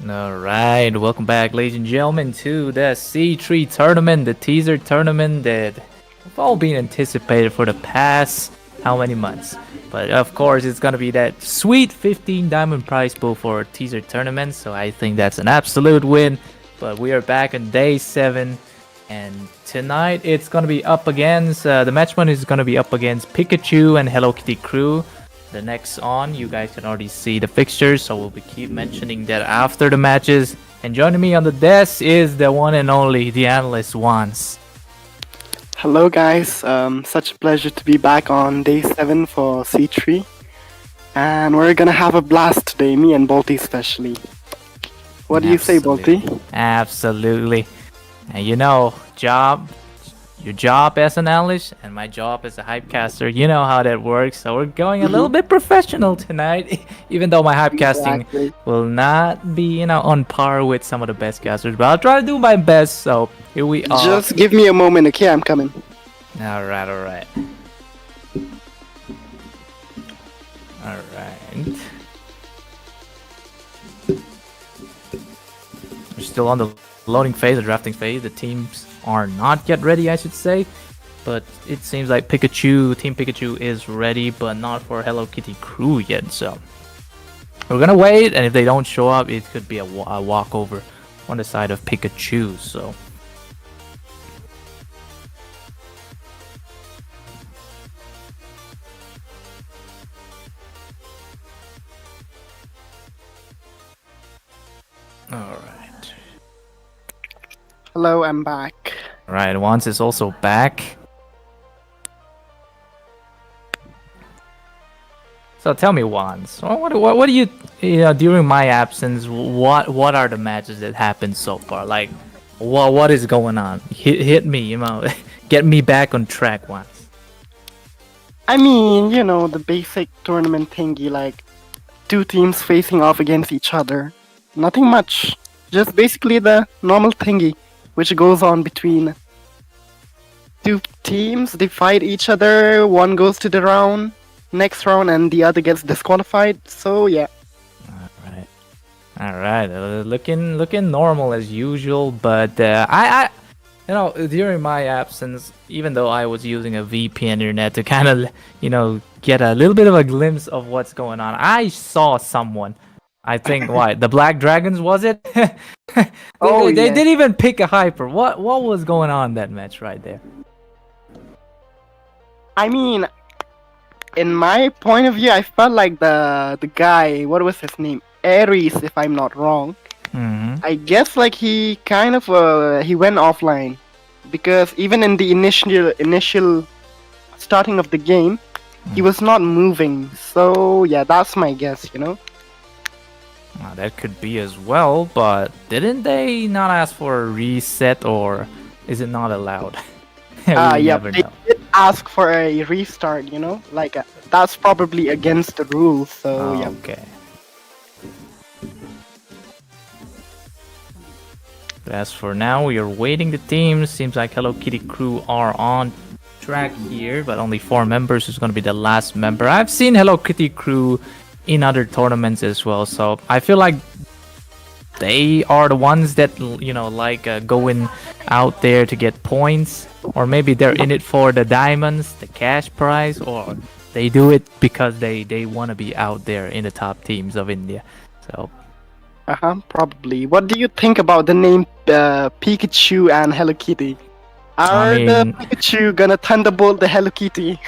Alright, welcome back, ladies and gentlemen, to the C3 tournament, the teaser tournament that we've all been anticipated for the past how many months. But of course, it's gonna be that sweet 15 diamond prize pool for teaser tournament, so I think that's an absolute win. But we are back on day 7, and tonight it's gonna be up against, the match one is gonna be up against Pikachu and Hello Kitty Crew. The next on, you guys can already see the fixtures, so we'll be keep mentioning that after the matches. And joining me on the desk is the one and only, the analyst Wans. Hello guys, such a pleasure to be back on day 7 for C3. And we're gonna have a blast today, me and Bolty especially. What do you say, Bolty? Absolutely. And you know, your job as an analyst and my job as a hypecaster, you know how that works. So we're going a little bit professional tonight, even though my hypecasting will not be, on par with some of the best casters. But I'll try to do my best. So here we are. Just give me a moment, okay? I'm coming. Alright. Alright. We're still on the loading phase, the drafting phase. The teams are not yet ready, I should say, but it seems like Team Pikachu is ready, but not for Hello Kitty Crew yet. So we're gonna wait, and if they don't show up, it could be a walkover on the side of Pikachu. So all right. Hello, I'm back. Right, Wans is also back. So tell me, Wans, what do you during my absence? What are the matches that happened so far? Like, what is going on? Hit me, get me back on track, Wans. I mean, the basic tournament thingy, like 2 teams facing off against each other. Nothing much. Just basically the normal thingy, which goes on between 2 teams. They fight each other, one goes to the next round, and the other gets disqualified. So yeah. All right. Looking normal as usual, but I during my absence, even though I was using a VPN internet to kind of get a little bit of a glimpse of what's going on, I saw someone. I think the Black Dragons, was it? they didn't even pick a hyper. What was going on in that match right there? I mean, in my point of view, I felt like the guy, what was his name? Ares, if I'm not wrong. Mm-hmm. I guess like he kind of he went offline, because even in the initial starting of the game, he was not moving. So yeah, that's my guess, That could be as well, but didn't they not ask for a reset, or is it not allowed? Yeah, they did ask for a restart, like that's probably against the rules, so yeah. Okay. But as for now, we are waiting the teams. Seems like Hello Kitty Crew are on track here, but only 4 members is going to be the last member. I've seen Hello Kitty Crew in other tournaments as well, so I feel like they are the ones that going out there to get points, or maybe they're in it for the diamonds, the cash prize, or they do it because they want to be out there in the top teams of India. So probably. What do you think about the name Pikachu and Hello Kitty? Are the Pikachu gonna thunderbolt the Hello Kitty?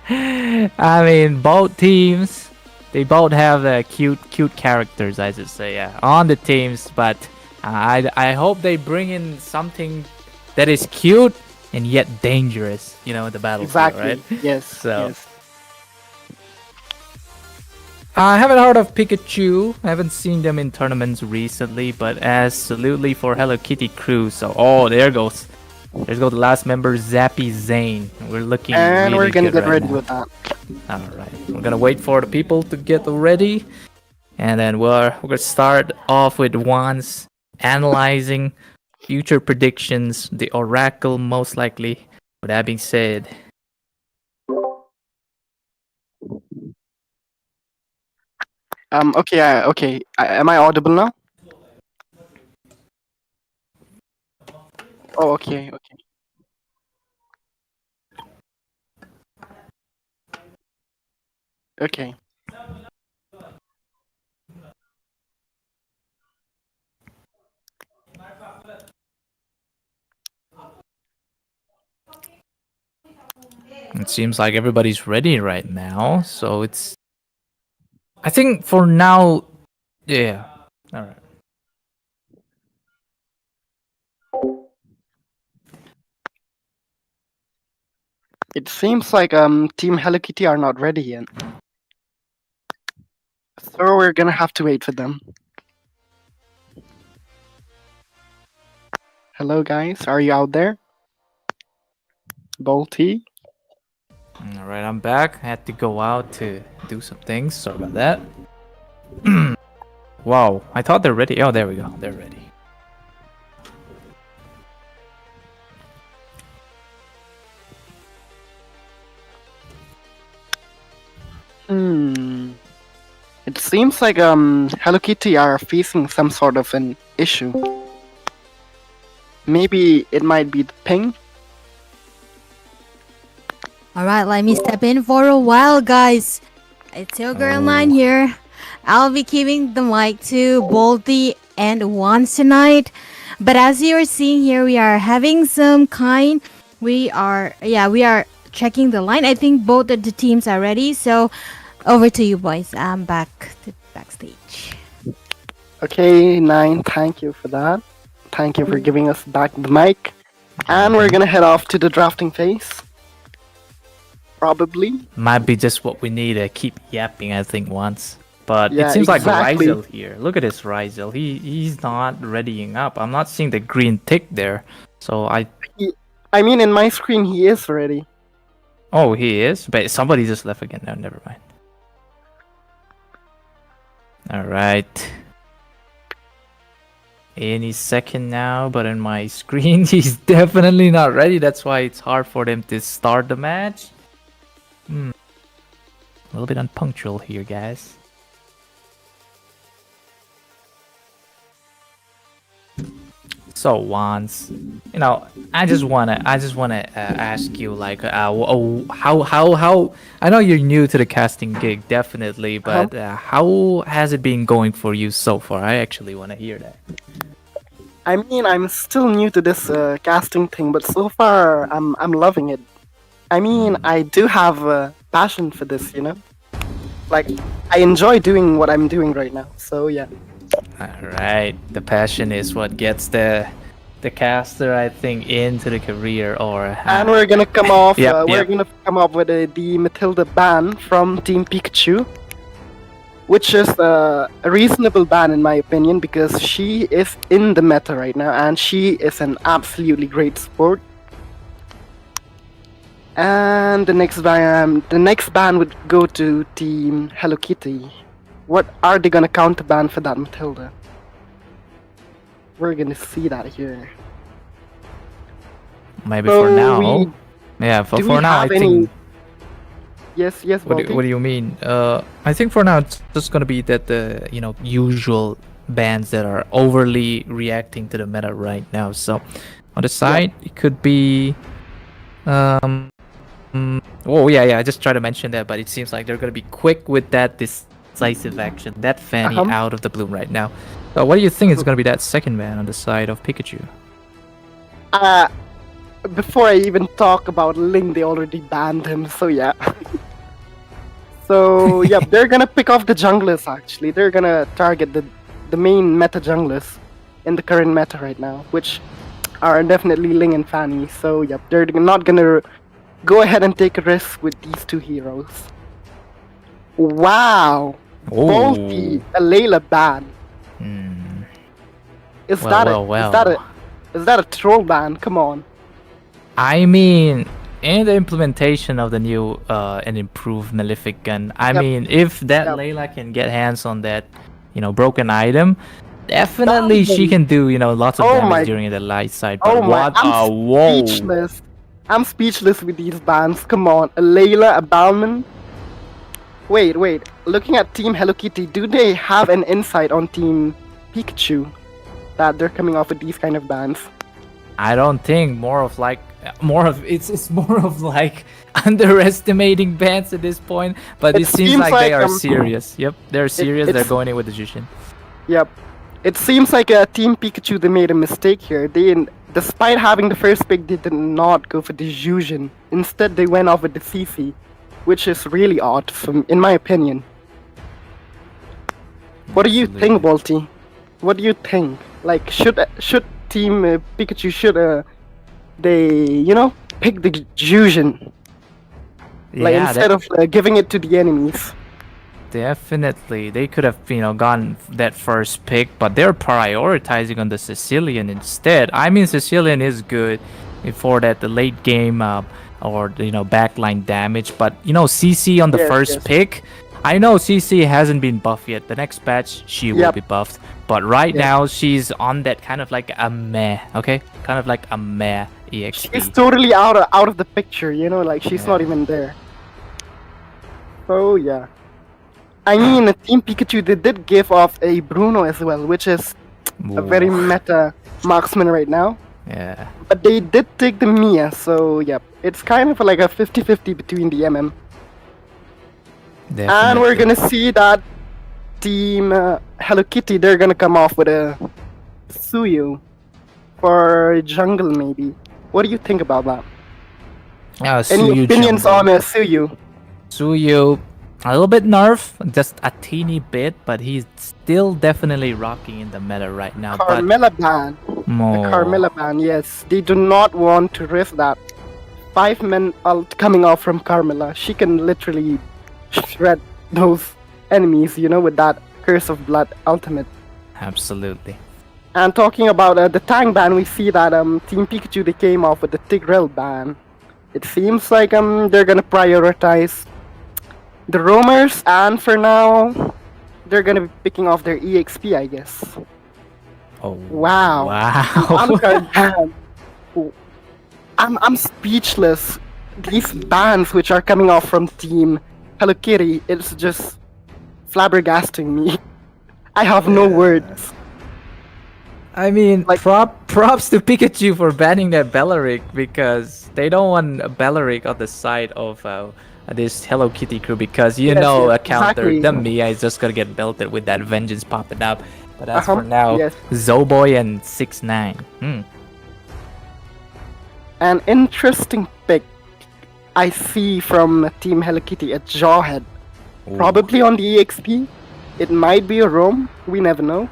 I mean, both teams, they both have cute characters, I should say, on the teams. But I hope they bring in something that is cute and yet dangerous, in the battlefield, exactly. Right? Yes. So, yes. I haven't heard of Pikachu. I haven't seen them in tournaments recently, but absolutely for Hello Kitty Crew. So, there goes. There's the last member, Zappy Zane. We're looking and really we're gonna good get ready now. with that. Alright, we're gonna wait for the people to get ready, and then we're gonna start off with Wan's analyzing future predictions, the oracle most likely. With that being said, Okay. Okay. Am I audible now? Oh, okay. Okay. Okay. it seems like everybody's ready right now. So it's, I think for now, yeah. All right. It seems like Team Hello Kitty are not ready yet, so we're gonna have to wait for them. Hello, guys. Are you out there? Bolty. All right, I'm back. I had to go out to do some things. Sorry about that. Wow, I thought they're ready. Oh, there we go. They're ready. Hmm. It seems like Hello Kitty are facing some sort of an issue. Maybe it might be the ping. Alright, let me step in for a while, guys. It's your girl Nine here. I'll be giving the mic to Bolty and Wands tonight. But as you are seeing here, we are having some kind. We are checking the line. I think both of the teams are ready. So over to you, boys. I'm back to backstage. Okay, Nine. Thank you for that. Thank you for giving us back the mic. And we're gonna head off to the drafting phase. Probably. Might be just what we need to keep yapping, I think, once. But Yeah, it seems exactly. like Ryzel here. Look at this Ryzel. He's not readying up. I'm not seeing the green tick there. So I mean, in my screen, he is ready. oh, he is? But somebody just left again. No, never mind. Alright. Any second now, but in my screen, he's definitely not ready. That's why it's hard for them to start the match. A little bit unpunctual here, guys. So Wands, you know, I just wanna ask you, like, how? I know you're new to the casting gig, definitely, but how has it been going for you so far? I actually want to hear that. I mean, I'm still new to this casting thing, but so far, I'm loving it. I mean, I do have a passion for this, you know? Like, I enjoy doing what I'm doing right now, so yeah. Alright, the passion is what gets the caster, I think, into the career, or And we're gonna come off, Yep, we're yep. gonna come up with the Matilda ban from Team Pikachu, which is a reasonable ban in my opinion, because she is in the meta right now, and she is an absolutely great sport. And the next ban would go to Team Hello Kitty. What are they gonna counter ban for that Matilda? We're gonna see that here. maybe So for now. we- Yeah, do for we now, I have think. Yes, What Balti? do you mean? I think for now it's just gonna be that the usual bands that are overly reacting to the meta right now. So on the side, it could be. Oh yeah. I just try to mention that, but it seems like they're gonna be quick with that decisive action. That Fanny Uh-huh. out of the bloom right now. So what do you think is gonna be that second ban on the side of Pikachu? Before I even talk about Ling, they already banned him, so yeah. So yeah, they're gonna pick off the junglers actually. They're gonna target the main meta junglers in the current meta right now, which are definitely Ling and Fanny. So yeah, they're not gonna go ahead and take a risk with these two heroes. Wow! Bolty, a Layla ban. Hmm. Is Well, that well, a, well. is that a troll ban? Come on. I mean, in the implementation of the new and improved Malefic gun, I Yep. mean, if that Yep. Layla can get hands on that, broken item, Definitely, she Thousand. can do, lots of Oh damage my, during the light side. oh But my, what a whoa! speechless. I'm speechless with these bans. Come on, a Layla, a Balman. Wait. Looking at Team Hello Kitty, do they have an insight on Team Pikachu that they're coming off with these kind of bans? I don't think it's more of like underestimating bans at this point. But it It seems seems like they like are serious. Yep, they're serious. They're it's going in with the Jushin. yep. It seems like Team Pikachu they made a mistake here. Despite having the first pick, they did not go for the Fusion. Instead, they went off with the CC, which is really odd, in my opinion. What do you think, Balti? What do you think? Like, should Team Pikachu they pick the Fusion like Yeah, instead of giving it to the enemies? definitely. They could have, gone that first pick, but they're prioritizing on the Sicilian instead. I mean, Sicilian is good for the late game or backline damage, but CC on the Yes, first yes. pick. I know CC hasn't been buffed yet. The next patch she will Yep. be buffed, but right Yes. now she's on that kind of like a meh, okay, kind of like a meh exp. She's totally out of the picture, like she's not even there. Oh yeah. I mean, Team Pikachu they did give off a Bruno as well, which is a very Ooh, meta marksman right now. yeah. But they did take the Mia, so yep. It's kind of like a 50-50 between the MM. And we're Definitely. gonna see that Team Hello Kitty, they're gonna come off with a Suyu for jungle maybe. What do you think about that? Any Suyu opinions jungle. on Suyu? Suyu, a little bit nerf, just a teeny bit, but he's still definitely rocking in the meta right now. Carmilla ban. More. The Carmilla ban, yes. They do not want to risk that. 5-man ult coming off from Carmilla. She can literally shred those enemies, with that Curse of Blood ultimate. Absolutely. And talking about the tank ban, we see that Team Pikachu they came off with the Tigreal ban. It seems like they're gonna prioritize the roamers, and for now, they're gonna be picking off their EXP, I guess. Oh. Wow. Wow. Uncard ban. I'm speechless. These bans which are coming off from Team Hello Kitty, it's just flabbergasting me. I have no words. I mean, Like- props to Pikachu for banning that Belleric because they don't want a Belleric on the side of this Hello Kitty crew because Yes, a counter, exactly. the Mia is just gonna get belted with that Vengeance popping up. But as for Uh-huh, now, yes. Zoboy and 6ix9ine. An interesting pick I see from Team Hello Kitty, a Jawhead. Probably on the EXP. It might be a roam, we never know.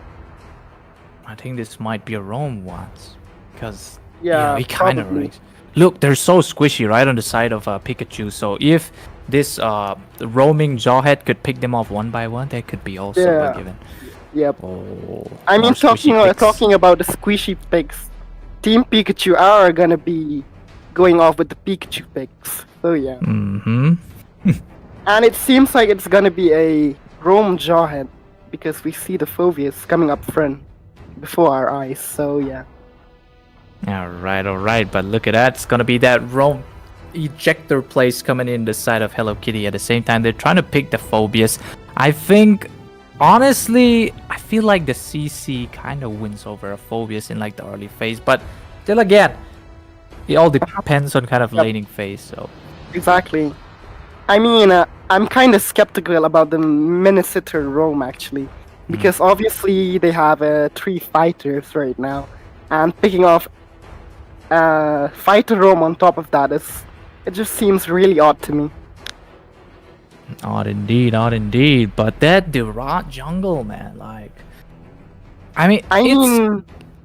I think this might be a roam once because Yeah, he kind of probably. rigs. Look, they're so squishy right on the side of Pikachu. So if this roaming Jawhead could pick them off one by one, that could be also Yeah. a given. Yep. Oh, I more mean, squishy picks. talking about the squishy picks, Team Pikachu are gonna be going off with the Pikachu picks. So yeah. Mm-hmm. And it seems like it's gonna be a roam Jawhead because we see the Phobius coming up front before our eyes. So yeah. All right. But look at that. It's gonna be that roam ejector place coming in the side of Hello Kitty. At the same time, they're trying to pick the Phobius. I think, honestly, I feel like the CC kind of wins over a Phobius in like the early phase. But still, again, it all depends on kind of Yep. laning phase. So Exactly. I mean, I'm kind of skeptical about the Minnesota Rome actually, because obviously they have 3 fighters right now, and picking off fighter Rome on top of that it just seems really odd to me. odd indeed. But that Durant jungle, man, like, I mean,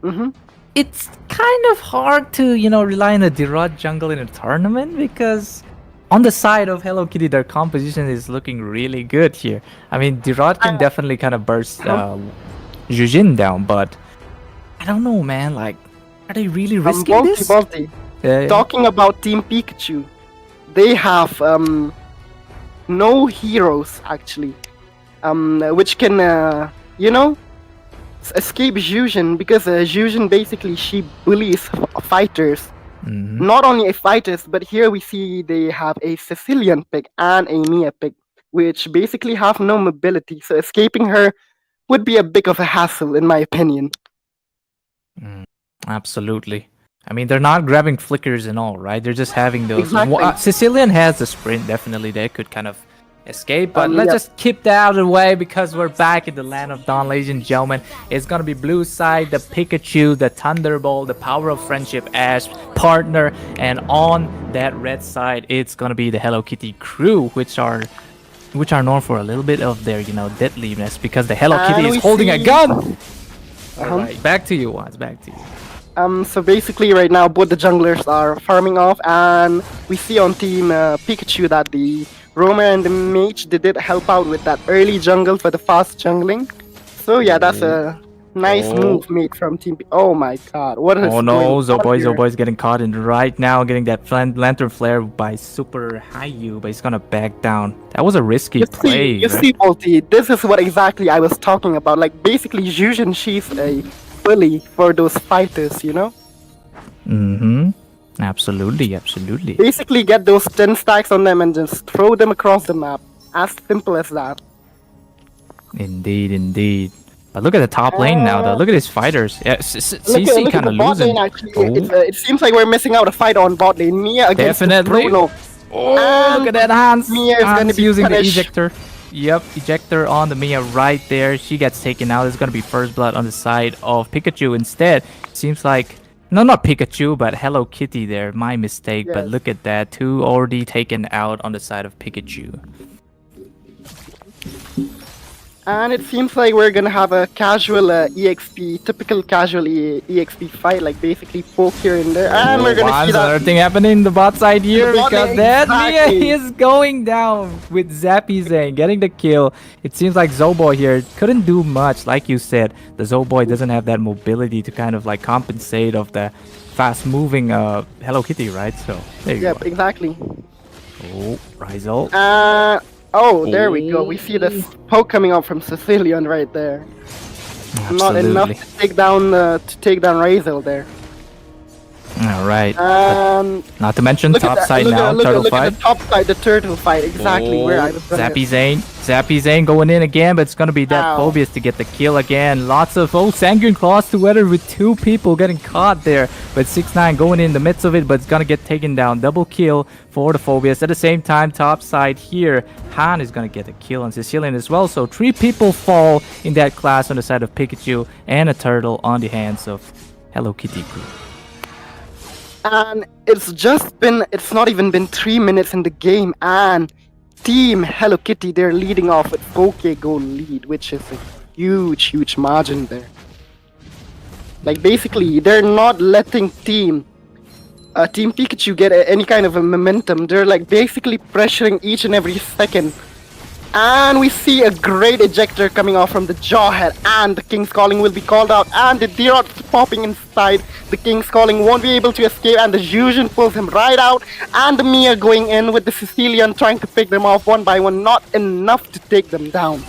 Mhm. it's kind of hard to rely on the Dirod jungle in a tournament because on the side of Hello Kitty their composition is looking really good here. I mean Dirod can definitely kind of burst Jujin down, but I don't know, man, like, are they really risking this? Balti. Yeah. Talking about Team Pikachu, they have no heroes actually, which can escape Jujin because Jujin basically she bullies fighters. Mhm. Not only a fighters, but here we see they have a Sicilian pig and a Mia pig, which basically have no mobility. So escaping her would be a bit of a hassle, in my opinion. Mm, absolutely. I mean, they're not grabbing flickers and all, right? They're just having those. Exactly. Sicilian has the sprint, definitely. They could kind of escape, but let's Yeah. just keep that out of the way because we're back in the land of Dawn, ladies and gentlemen. It's gonna be blue side, the Pikachu, the Thunderbolt, the Power of Friendship, Ash, partner, and on that red side, it's gonna be the Hello Kitty crew, which are known for a little bit of their, deadliness because the Hello And Kitty is we holding a see- gun. Uh-huh. All right, back to you, Waz. Back to you. So basically, right now, both the junglers are farming off, and we see on Team Pikachu that the Roamer and the Mage they did help out with that early jungle for the fast jungling. So yeah, that's a nice Oh. move made from Team. Oh my God, what is Oh no, going on here? Zoboy's getting caught in right now, getting that lantern flare by Super Hayu, but he's gonna back down. That was a risky play. You right? see, Bolty, this is what exactly I was talking about. Like basically, Jujin she's a bully for those fighters, you know. Mm-hmm. Absolutely. Basically, get those 10 stacks on them and just throw them across the map. As simple as that. Indeed. But look at the top lane now, though. Look at his fighters. Yeah, Look CC at kind the of bot losing. lane actually. Oh. It seems like we're missing out a fight on bot lane. Mia against Definitely. Bruno. Oh, look at that Hans. Mia is Hans gonna be using punished. the ejector. Yep, ejector on the Mia right there. She gets taken out. There's gonna be first blood on the side of Pikachu instead. Seems like no, not Pikachu, but Hello Kitty there. My mistake. But Yes. look at that. Two already taken out on the side of Pikachu. And it seems like we're gonna have a casual EXP, typical casual EXP fight, like basically poke here and there. And we're gonna see another that. thing happening in the bot side here The bot because lane, that exactly. Mia is going down with Zappy Zane getting the kill. It seems like Zoboy here couldn't do much, like you said. The Zoboy doesn't have that mobility to kind of like compensate of the fast-moving Hello Kitty, right? So there you Yep, go. exactly. Oh, Rizal. Oh, there we go. We see the poke coming out from Sicilian right there. Not enough Absolutely. to take down Razel there. All right. And Not to mention look at top that. side Look now, at, look, turtle look fight. at the top side, the turtle fight. Exactly where I was gonna Zappy Zane going in again, but it's gonna be that Ow. Phobius to get the kill again. Lots of Sanguine Claws together with two people getting caught there. But 6ix9ine going in the midst of it, but it's gonna get taken down. Double kill for the Phobius. At the same time, top side here, Han is gonna get a kill on Sicilian as well. So 3 people fall in that class on the side of Pikachu and a turtle on the hands of Hello Kitty crew. And it's not even been 3 minutes in the game, and Team Hello Kitty, they're leading off with 4k goal lead, which is a huge margin there. Like basically, they're not letting Team Pikachu get any kind of a momentum. They're like basically pressuring each and every second. And we see a great ejector coming off from the Jawhead, and the King's Calling will be called out, and the Derot popping inside. The King's Calling won't be able to escape, and the Jujin pulls him right out, and the Mia going in with the Sicilian trying to pick them off one by one, not enough to take them down.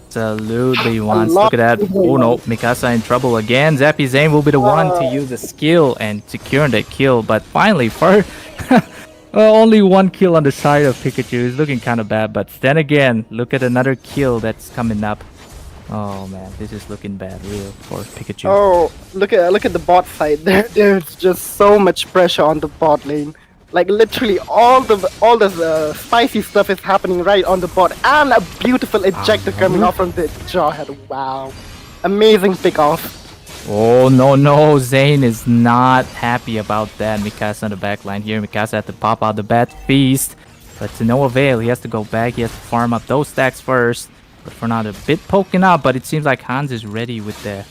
Absolutely once. lot Look at that. of Oh no, people. Mikasa in trouble again. Zappy Zane will be the one to use the skill and secure that kill. But finally, for only one kill on the side of Pikachu is looking kind of bad. But then again, look at another kill that's coming up. Oh man, this is looking bad, real for Pikachu. Oh, look at the bot side. There's just so much pressure on the bot lane. Like literally all the spicy stuff is happening right on the bot, and a beautiful ejector coming off from the Jawhead. Wow, amazing pick off. Oh no, Zane is not happy about that. Mikasa on the back line here. Mikasa had to pop out the Bat Feast, but to no avail. He has to go back. He has to farm up those stacks first. But for now, a bit poking out. But it seems like Hans is ready with the,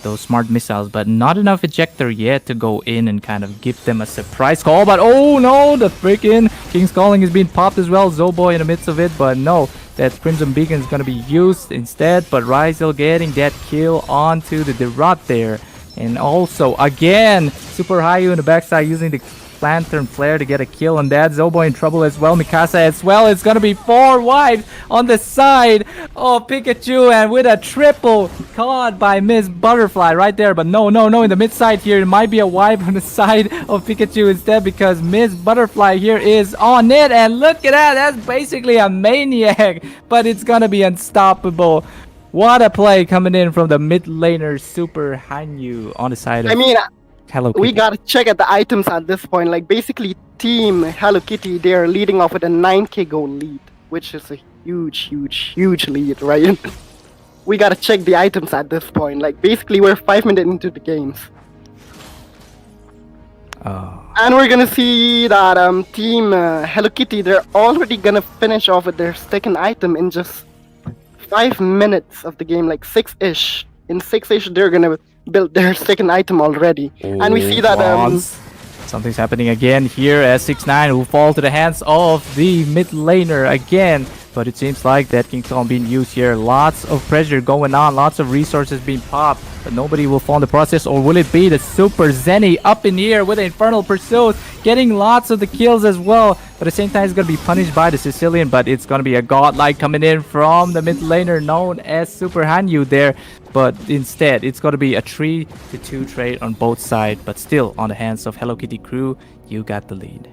those smart missiles. But not enough ejector yet to go in and kind of give them a surprise call. But oh no, the freaking King's Calling is being popped as well. Zoboy in the midst of it, but no. That Crimson Beacon is going to be used instead, but Rizal getting that kill onto the Derot there. And also, again, Super Hayu in the backside using the Lantern Flare to get a kill on that. Zobo in trouble as well. Mikasa as well. It's gonna be 4 wipes on the side of Pikachu, and with a triple caught by Miss Butterfly right there. But no, in the mid side here, it might be a wipe on the side of Pikachu instead, because Miss Butterfly here is on it. And look at that, that's basically a maniac, but it's gonna be unstoppable. What a play coming in from the mid laner Super Hanyu on the side of Hello Kitty. We gotta check at the items at this point. Like, basically, Team Hello Kitty, they're leading off with a 9k gold lead, which is a huge lead, right? We gotta check the items at this point. Like, basically, we're 5 minutes into the games. Oh. And we're gonna see that Team Hello Kitty, they're already gonna finish off with their second item in just 5 minutes of the game, like 6-ish. In 6-ish, they're gonna build their second item already. And we see that something's happening again here as 6ix9ine will fall to the hands of the mid laner again. But it seems like that King Kong being used here. Lots of pressure going on, lots of resources being popped, but nobody will fall in the process. Or will it be the Super Zenny up in here with the Infernal Pursuit, getting lots of the kills as well? But at the same time, it's going to be punished by the Sicilian, but it's going to be a godlike coming in from the mid laner known as Super Hanyu there. But instead, it's going to be a 3-2 trade on both sides, but still on the hands of Hello Kitty crew. You got the lead.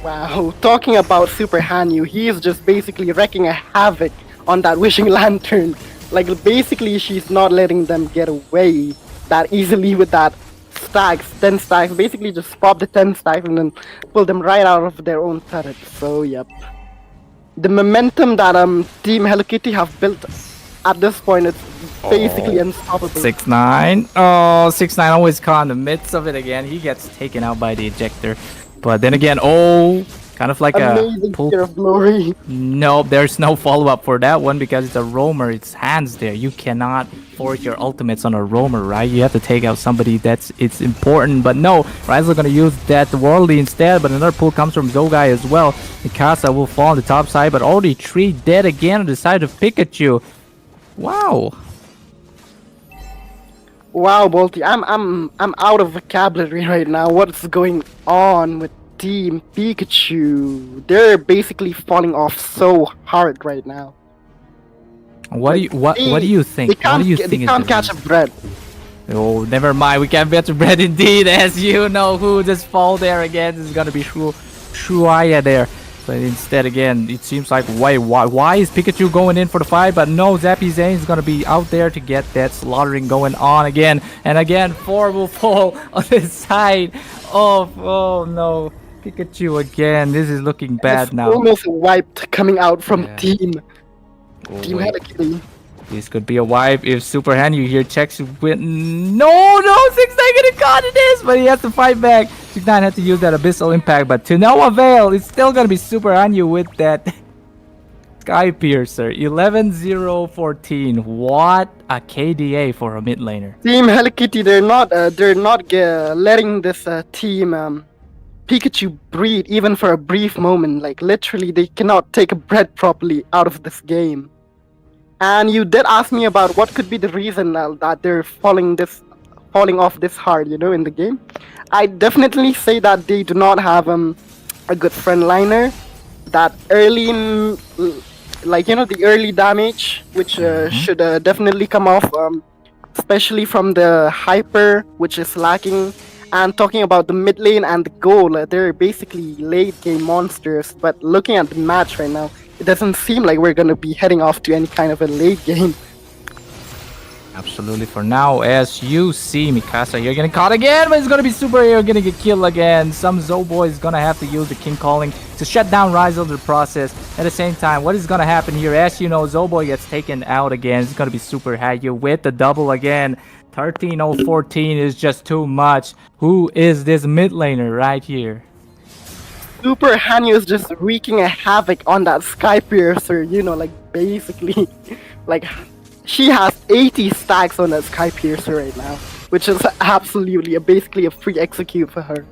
wow, talking about Super Hanyu, he is just basically wrecking a havoc on that Wishing Lantern. Like, basically, she's not letting them get away that easily with that stacks, 10 stacks. Basically, just pop the 10 stacks and then pull them right out of their own turret. So, yep. The momentum that Team Hello Kitty have built at this point, it's basically unstoppable. 6ix9ine. Oh, 6ix9ine always caught in the midst of it again. He gets taken out by the ejector. But then again, kind of like amazing Spear of Glory. Nope, there's no follow-up for that one because it's a roamer. It's hands there. You cannot force your ultimates on a roamer, right? You have to take out somebody it's important. But no, Ryzel's gonna use that worldly instead. But another pull comes from Zogai as well. Mikasa will fall on the top side, but already 3 dead again on the side of Pikachu. Wow. Wow, Bolty, I'm out of vocabulary right now. What's going on with Team Pikachu? They're basically falling off so hard right now. What do you think? They can't catch a bread. Oh, never mind. We can't catch a bread indeed, as you know who just fall there again. This is gonna be Shuaya there. But instead, again, it seems like why is Pikachu going in for the fight? But no, Zappy Zane is gonna be out there to get that slaughtering going on again. And again, 4 will fall on the side of, oh no, Pikachu again. This is looking bad now. Almost wiped coming out from Team Hello Kitty. This could be a wipe if Super Hanyu here checks with... No, 6ix9ine getting caught in this, but he has to fight back. 6ix9ine had to use that Abyssal Impact, but to no avail. It's still going to be Super Hanyu with that Sky Piercer. 11-0-14. What a KDA for a mid laner. Team Hello Kitty, they're not letting this team Pikachu breathe even for a brief moment. Like, literally, they cannot take a breath properly out of this game. And you did ask me about what could be the reason that they're falling off this hard, in the game. I definitely say that they do not have a good friend liner. That early, the early damage, which should definitely come off, especially from the hyper, which is lacking. And talking about the mid lane and the goal, they're basically late game monsters. But looking at the match right now, it doesn't seem like we're gonna be heading off to any kind of a late game. Absolutely. For now, as you see, Mikasa, you're getting caught again, but it's gonna be Super Hero gonna get killed again. Some Zoboy is gonna have to use the King Calling to shut down Ryzel the process. At the same time, what is gonna happen here? As you know, Zoboy gets taken out again. It's gonna be Super Hanyu with the double again. 13-0-14 is just too much. Who is this mid laner right here? Super Hanyu is just wreaking a havoc on that Sky Piercer, basically, she has 80 stacks on that Sky Piercer right now, which is absolutely basically a free execute for her.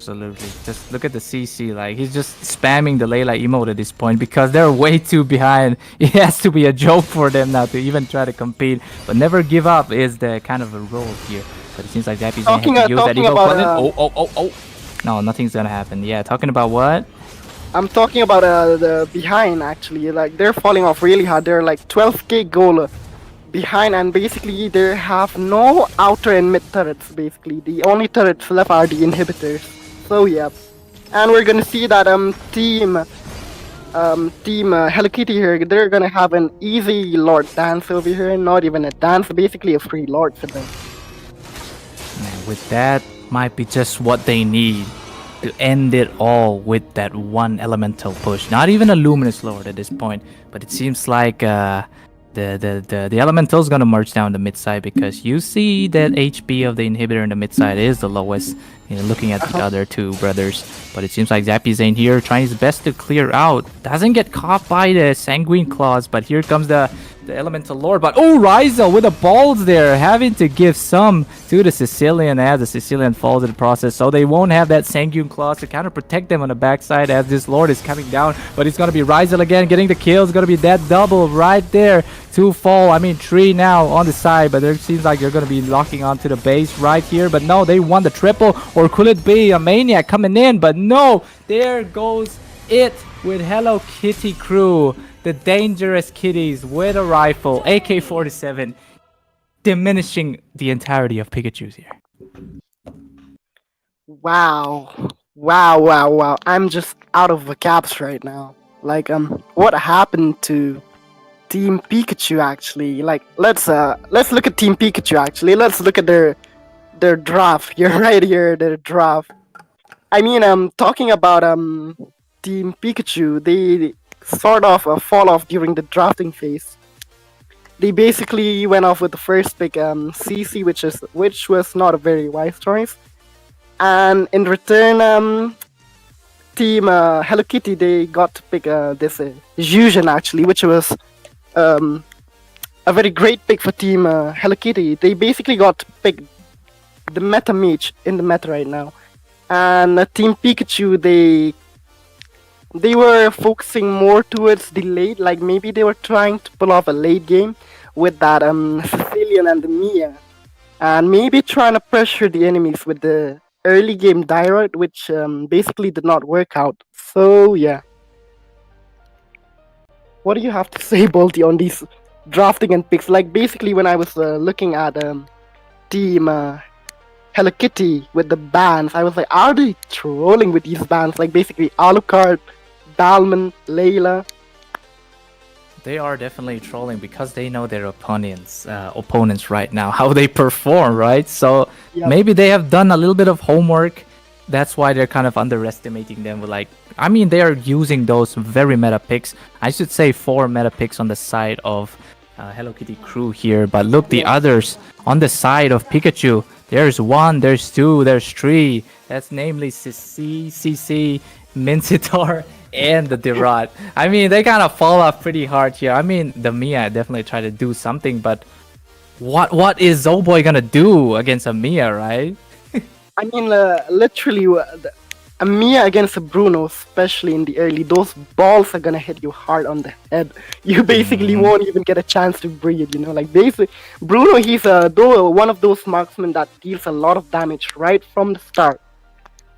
absolutely. Just look at the CC. Like he's just spamming the Layla emote at this point because they're way too behind. It has to be a joke for them now to even try to compete. But never give up is the kind of a role here. But it seems like Zappy's gonna have to use that talking evo about, button. Oh. No, nothing's gonna happen. Yeah, talking about what? I'm talking about the behind actually. Like they're falling off really hard. They're like 12k goal behind, and basically they have no outer and mid turrets. Basically, the only turrets left are the inhibitors. So yeah, and we're gonna see that team Hello Kitty here. They're gonna have an easy Lord dance over here. Not even a dance, basically a free Lord for them. Man, with that, might be just what they need to end it all with that one elemental push. Not even a luminous lord at this point, but it seems like the elemental is gonna merge down the mid side because you see that HP of the inhibitor in the mid side is the lowest. You know, looking at the other two brothers, but it seems like Zappy Zane here trying his best to clear out. Doesn't get caught by the Sanguine Claws, but here comes the Elemental Lord. But oh, Ryzel with the balls there, having to give some to the Sicilian as the Sicilian falls in the process, so they won't have that Sanguine Claws to kind of protect them on the backside as this Lord is coming down. But it's gonna be Ryzel again getting the kill. It's gonna be that double right there to fall. I mean, 3 now on the side, but it seems like they're gonna be locking onto the base right here. But no, they won the triple. Or could it be a Maniac coming in? But no, there goes it with Hello Kitty crew. The dangerous kitties with a rifle, AK-47, diminishing the entirety of Pikachu's here. Wow. Wow. I'm just out of vocabs right now. Like, what happened to Team Pikachu actually? Like, let's look at Team Pikachu actually. Let's look at their draft. You're right here, their draft. I mean, talking about Team Pikachu, they sort of fall off during the drafting phase. They basically went off with the first pick, CC, which was not a very wise choice. And in return, Team Hello Kitty, they got to pick this Zhujian actually, which was a very great pick for Team Hello Kitty. They basically got to pick the meta mage in the meta right now. And Team Pikachu, they were focusing more towards the late, like maybe they were trying to pull off a late game with that Sicilian and the Mia, and maybe trying to pressure the enemies with the early game Direct, which basically did not work out. So yeah, what do you have to say, Bolty, on these drafting and picks? Like basically when I was looking at Team Hello Kitty with the bans, I was like, are they trolling with these bans? Like basically Alucard, Dalman, Layla. They are definitely trolling because they know their opponents right now, how they perform, right? So Yep. maybe they have done a little bit of homework. That's why they're kind of underestimating them. With like, I mean, they are using those very meta picks. I should say 4 meta picks on the side of Hello Kitty crew here. But look, the others on the side of Pikachu. There's 1, there's 2, there's 3. That's namely CC, Mincitar, and the Dirot. I mean, they kind of fall off pretty hard here. I mean, the Mia definitely tried to do something, but what is Zoboy gonna do against a Mia, right? I mean, literally, a Mia against a Bruno, especially in the early, those balls are gonna hit you hard on the head. You basically won't even get a chance to breathe, you know? Like, basically, Bruno, he's one of those marksmen that deals a lot of damage right from the start.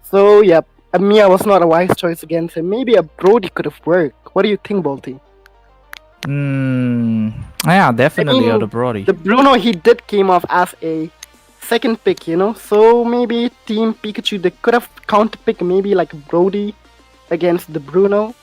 So, yeah, a Mia was not a wise choice against him. Maybe a Brody could have worked. What do you think, Bolty? Yeah, definitely I mean, the Brody. The Bruno, he did came off as a second pick, you know, so maybe Team Pikachu, they could have counter pick maybe like Brody against the Bruno.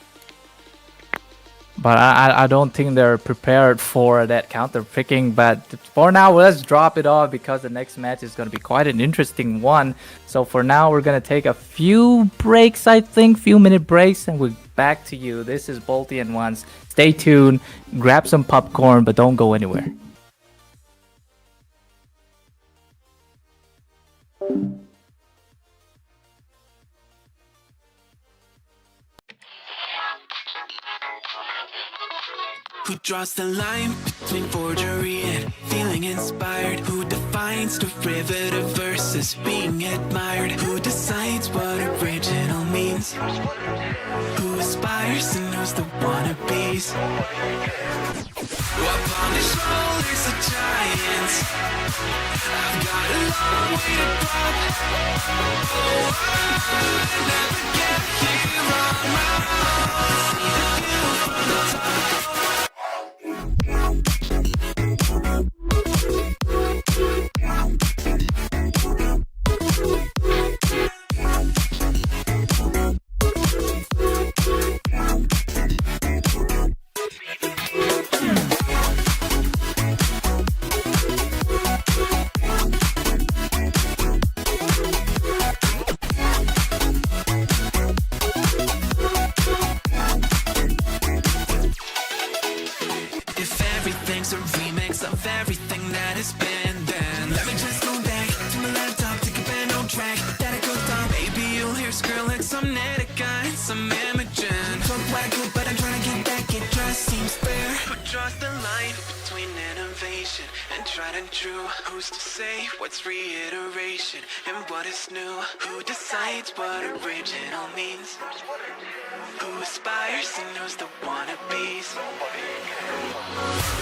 But I don't think they're prepared for that counter picking. But for now, let's drop it off because the next match is going to be quite an interesting one. So for now, we're going to take a few breaks, I think, few minute breaks, and we're back to you. This is Bolty and Ones. Stay tuned, grab some popcorn, but don't go anywhere. Put draws the line between forgery and feeling inspired? Who defines derivative versus being admired? Who decides what original means? Who aspires and knows the wannabes? Upon the shoulders of giants, I've got a long way to drop. Oh, I never get here on my own. See the view from the top. If everything's a remix of everything that has been, then let me just go back to my laptop, take a band on track that it goes down. Maybe you'll hear Skrillex, some Netica, and some Imogen. Talk wacko, but I'm trying to get back, it just seems fair. Who draws the line between innovation and tried and true? Who's to say what's reiteration and what is new? Who decides what original means? Who aspires and knows the wannabes?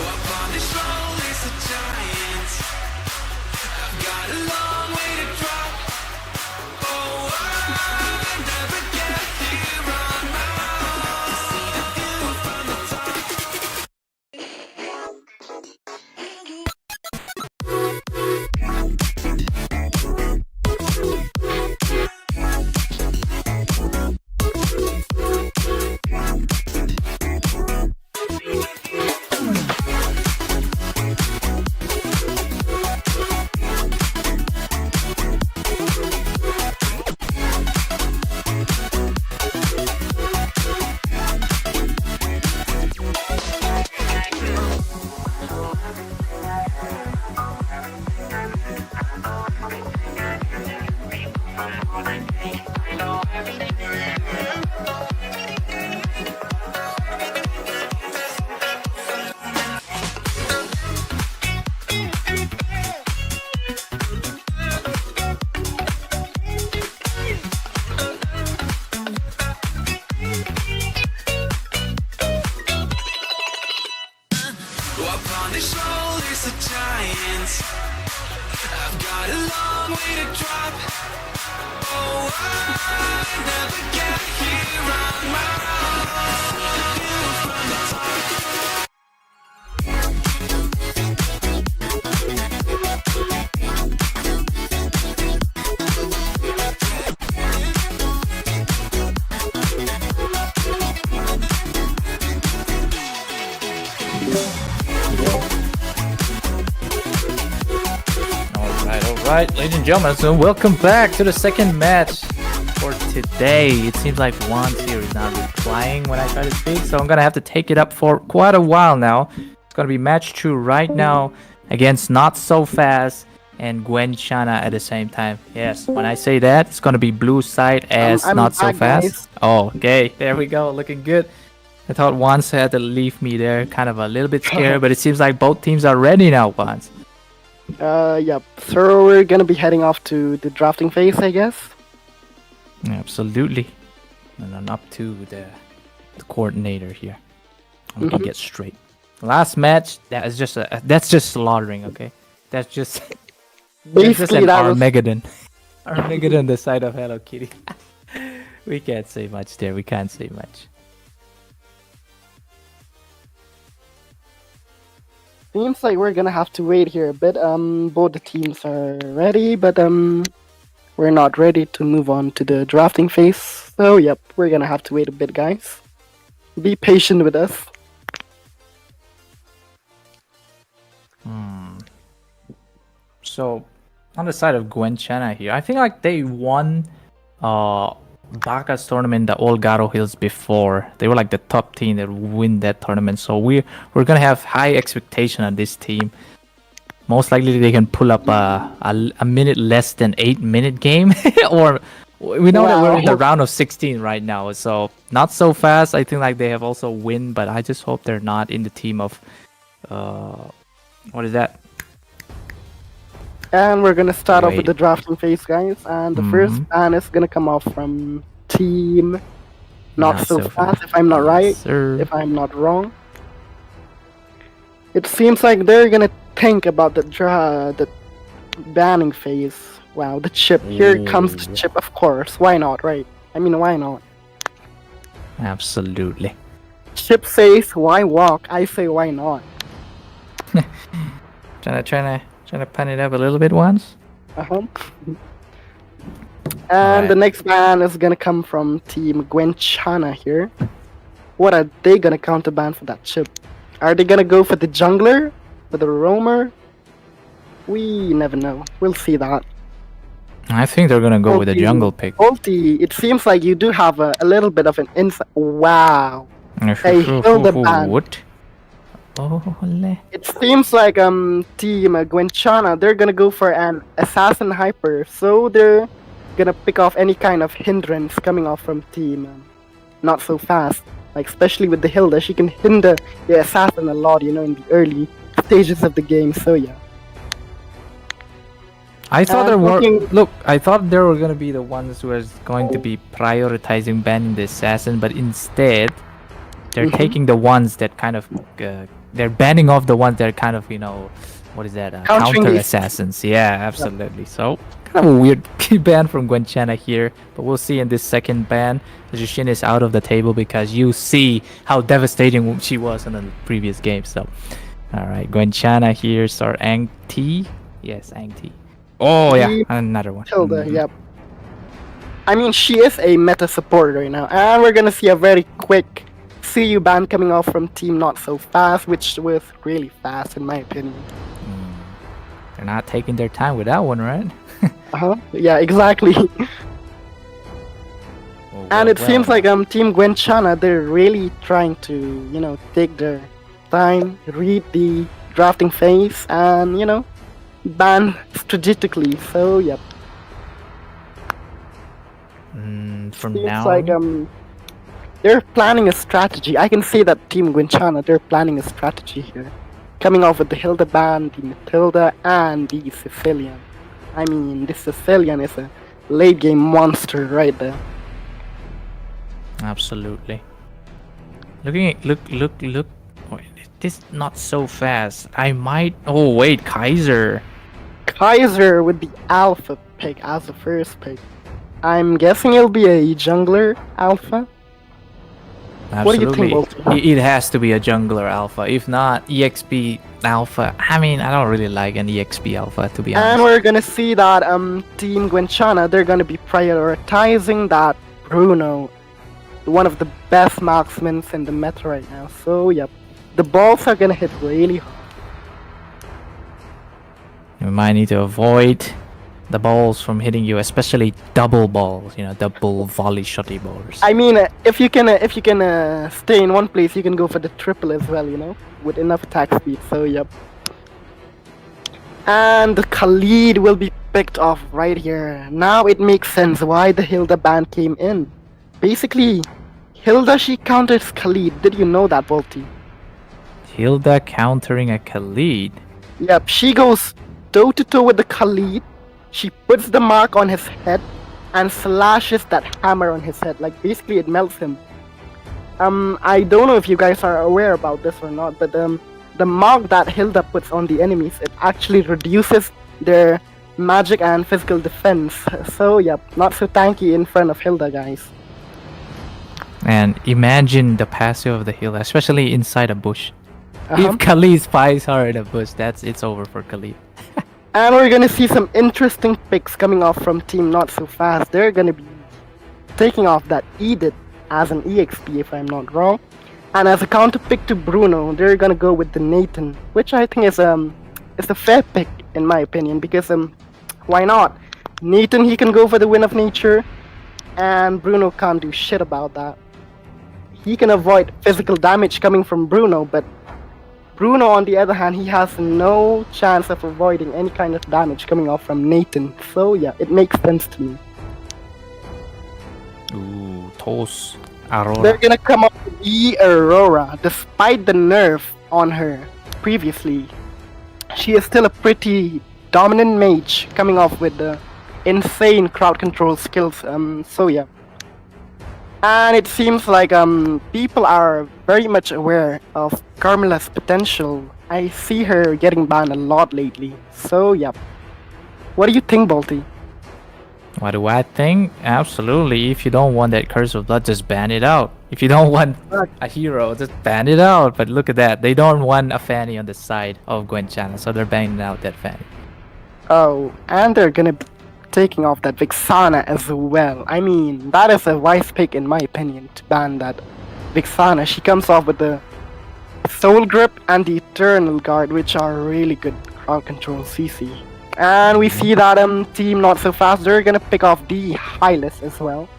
Up on the shoulders of giants, I've got a long way to drop. Oh, I never get here on my own. See the view from the top. Up on the shoulders of giants, I've got a long way to drop. Oh, I never get here on my own. View from the top. Alright, ladies and gentlemen, so welcome back to the second match for today. It seems like Juan's here is not replying when I try to speak, so I'm gonna have to take it up for quite a while now. It's gonna be match 2 right now against Not So Fast and Gwen Chana at the same time. Yes, when I say that, it's gonna be blue side as I'm Not So back, Fast. guys. Oh, okay, there we go, looking good. I thought Juan had to leave me there, kind of a little bit scared, but it seems like both teams are ready now, Juan. Yep. So we're gonna be heading off to the drafting phase, I guess. Absolutely. And then up to the coordinator here. We can get straight. Last match, that's just slaughtering, okay? That's just Basically, an that was Armageddon. Armageddon the side of Hello Kitty. We can't say much there. We can't say much. Seems like we're gonna have to wait here a bit. Both the teams are ready, but we're not ready to move on to the drafting phase. So yep, we're gonna have to wait a bit, guys. Be patient with us. So on the side of Gwen Chana here, I think like they won Baka's tournament, the Old Garo Hills before. They were like the top team that win that tournament. So we're gonna have high expectation on this team. Most likely they can pull up a minute less than 8-minute game, or We know that we're in the Wow. round of 16 right now, so not so fast. I think like they have also win, but I just hope they're not in the team of what is that? And we're gonna start off with Wait. the drafting phase, guys. And the first ban is gonna come off from team Not So Fast, if I'm not right, Yes, sir. if I'm not wrong. It seems like they're gonna think about the banning phase. Wow, the chip. Here comes the Ooh. chip, of course. Why not, right? I mean, why not? Absolutely. Chip says, why walk? I say, why not? Trying to pan it up a little bit once. Uh-huh. And the Alright. next ban is gonna come from Team Gwenchana here. What are they gonna counterban for that chip? Are they gonna go for the jungler? For the roamer? We never know. We'll see that. I think they're gonna go with a jungle pick. Ulti, it seems like you do have a little bit of an insight. Wow. Hildebrand. What? Oh, It seems like Team Gwenchana, they're gonna go for an assassin hyper, so they're gonna pick off any kind of hindrance coming off from Team Not So Fast. Like especially with the Hilda, she can hinder the assassin a lot, in the early stages of the game. So yeah. I thought there were. looking- Look, I thought there were gonna be the ones who was going to be prioritizing banning the assassin, but instead, they're Mhm. taking the ones that kind of. They're banning off the ones that are kind of, what is that? Countering Counter the- assassins. Yeah, absolutely. So kind of a weird ban from Gwenchana here, but we'll see in this second ban. Jushin is out of the table because you see how devastating she was in the previous game. So, all right, Gwenchana here. Start Ang T. Yes, Ang T. Oh yeah, Team another one. Hilda, Mhm. yep. I mean, she is a meta support right now, and we're gonna see a very quick CU ban coming off from Team Not So Fast, which was really fast in my opinion. They're not taking their time with that one, right? Uh-huh. Yeah, exactly. Oh, And well, it seems well. like Team Gwenchana, they're really trying to, take their time, read the drafting phase, and ban strategically. So yep. From Seems now like on, they're planning a strategy. I can see that Team Gwenchana, they're planning a strategy here. Coming off with the Hilda ban, the Matilda, and the Sicilian. I mean, this Sicilian is a late game monster right there. absolutely. Looking at look. Wait, this not so fast. I might. Oh wait, Kaiser. Kaiser with the alpha pick as the first pick. I'm guessing it'll be a jungler alpha. What do you think, Absolutely. Walter? It has to be a jungler alpha. If not, EXP alpha. I mean, I don't really like an EXP alpha to be And honest. we're gonna see that Team Gwenchana, they're gonna be prioritizing that Bruno, one of the best marksmen in the meta right now. So yep, the balls are gonna hit really hard. You might need to avoid the balls from hitting you, especially double balls. Double volley shotty balls. I mean, if you can stay in one place, you can go for the triple as well, with enough attack speed. So yep. And the Khalid will be picked off right here. Now it makes sense why the Hilda ban came in. Basically, Hilda, she counters Khalid. Did you know that, Volty? Hilda countering a Khalid. Yep, she goes toe to toe with the Khalid. She puts the mark on his head and slashes that hammer on his head. Like basically, it melts him. I don't know if you guys are aware about this or not, but the mark that Hilda puts on the enemies, it actually reduces their magic and physical defense. So yep, not so tanky in front of Hilda, guys. And imagine the passive of the Hilda, especially inside a bush. Uh-huh. If Khalid spies her in a bush, it's over for Khalid. And we're gonna see some interesting picks coming off from Team Not So Fast. They're gonna be taking off that Edith as an EXP, if I'm not wrong. And as a counter pick to Bruno, they're gonna go with the Nathan, which I think is a fair pick in my opinion, because why not? Nathan, he can go for the win of nature, and Bruno can't do shit about that. He can avoid physical damage coming from Bruno, but Bruno, on the other hand, he has no chance of avoiding any kind of damage coming off from Nathan. So yeah, it makes sense to me. Tos. They're Aurora. gonna come up with the Aurora. Despite the nerf on her previously, she is still a pretty dominant mage, coming off with the insane crowd control skills. So yeah. And it seems like people are very much aware of Carmela's potential. I see her getting banned a lot lately. So yeah. What do you think, Balti? What do I think? Absolutely. If you don't want that Curse of Blood, just ban it out. If you don't want a hero, just ban it out. But look at that. They don't want a Fanny on the side of Gwen Channel, so they're banning out that Fanny. Oh, and they're gonna be taking off that Vixana as well. I mean, that is a wise pick in my opinion to ban that Vixana. She comes off with the Soul Grip and the Eternal Guard, which are really good crowd control CC. And we see that team Not So Fast, they're gonna pick off the Hylas as well.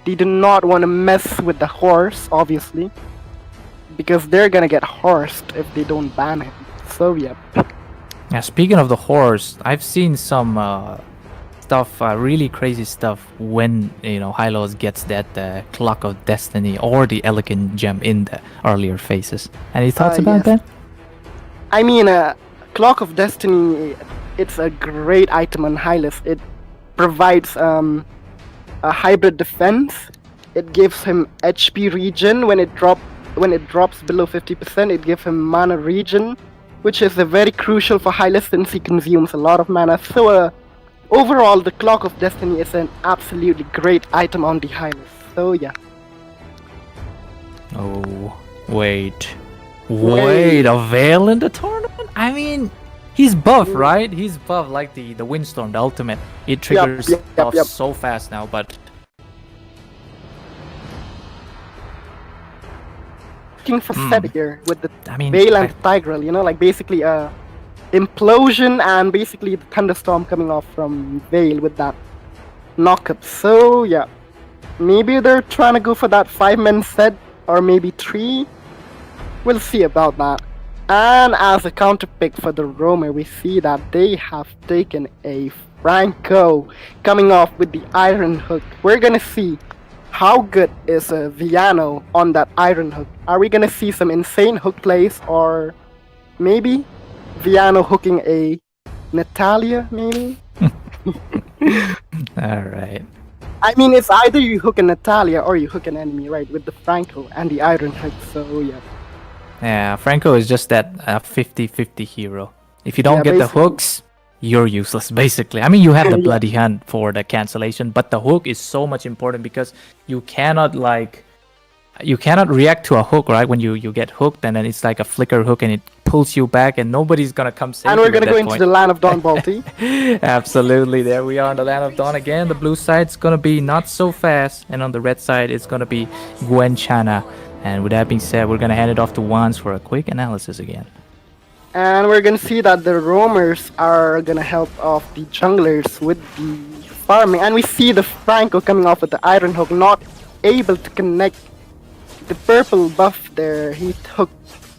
They do not want to mess with the horse, obviously, because they're gonna get horsed if they don't ban him. So yep. Now, speaking of the horse, I've seen some stuff, really crazy stuff when Hylos gets that Clock of Destiny or the Elegant Gem in the earlier phases. Any thoughts about Yes. that? I mean, Clock of Destiny, it's a great item on Hylas. It provides a hybrid defense. It gives him HP regen when it drops below 50%. It gives him mana regen, which is very crucial for Hylas since he consumes a lot of mana. So overall, the Clock of Destiny is an absolutely great item on the Hylas. So yeah. Oh, wait, a Veil in the tournament? I mean, he's buff, right? He's buff like the Windstorm, the ultimate. It triggers yep. so fast now, but Looking for set here with the I mean, Veil and Tigreal, like basically implosion and basically the thunderstorm coming off from Veil with that knockup. So yeah, maybe they're trying to go for that 5-man set or maybe 3. We'll see about that. And as a counter pick for the Roamer, we see that they have taken a Franco coming off with the Iron Hook. We're gonna see how good is Viano on that Iron Hook. Are we gonna see some insane hook plays, or maybe Viano hooking a Natalia, maybe? all right. I mean, it's either you hook a Natalia or you hook an enemy, right? With the Franco and the Iron Hook, so yeah. Yeah, Franco is just that 50-50 hero. If you don't get the basically. hooks, you're useless, basically. I mean, you have the Bloody Hand for the cancellation, but the hook is so much important because you cannot react to a hook, right? When you get hooked, and then it's like a flicker hook and it pulls you back, and nobody's gonna come save And you we're at gonna that go into point. the Land of Dawn, Balti. Absolutely, there we are on the Land of Dawn again. The blue side's gonna be Not So Fast, and on the red side it's gonna be Gwen Chana. And with that being said, we're gonna hand it off to Wands for a quick analysis again. And we're gonna see that the roamers are gonna help off the junglers with the farming. And we see the Franco coming off with the Iron Hook, not able to connect the purple buff there. He took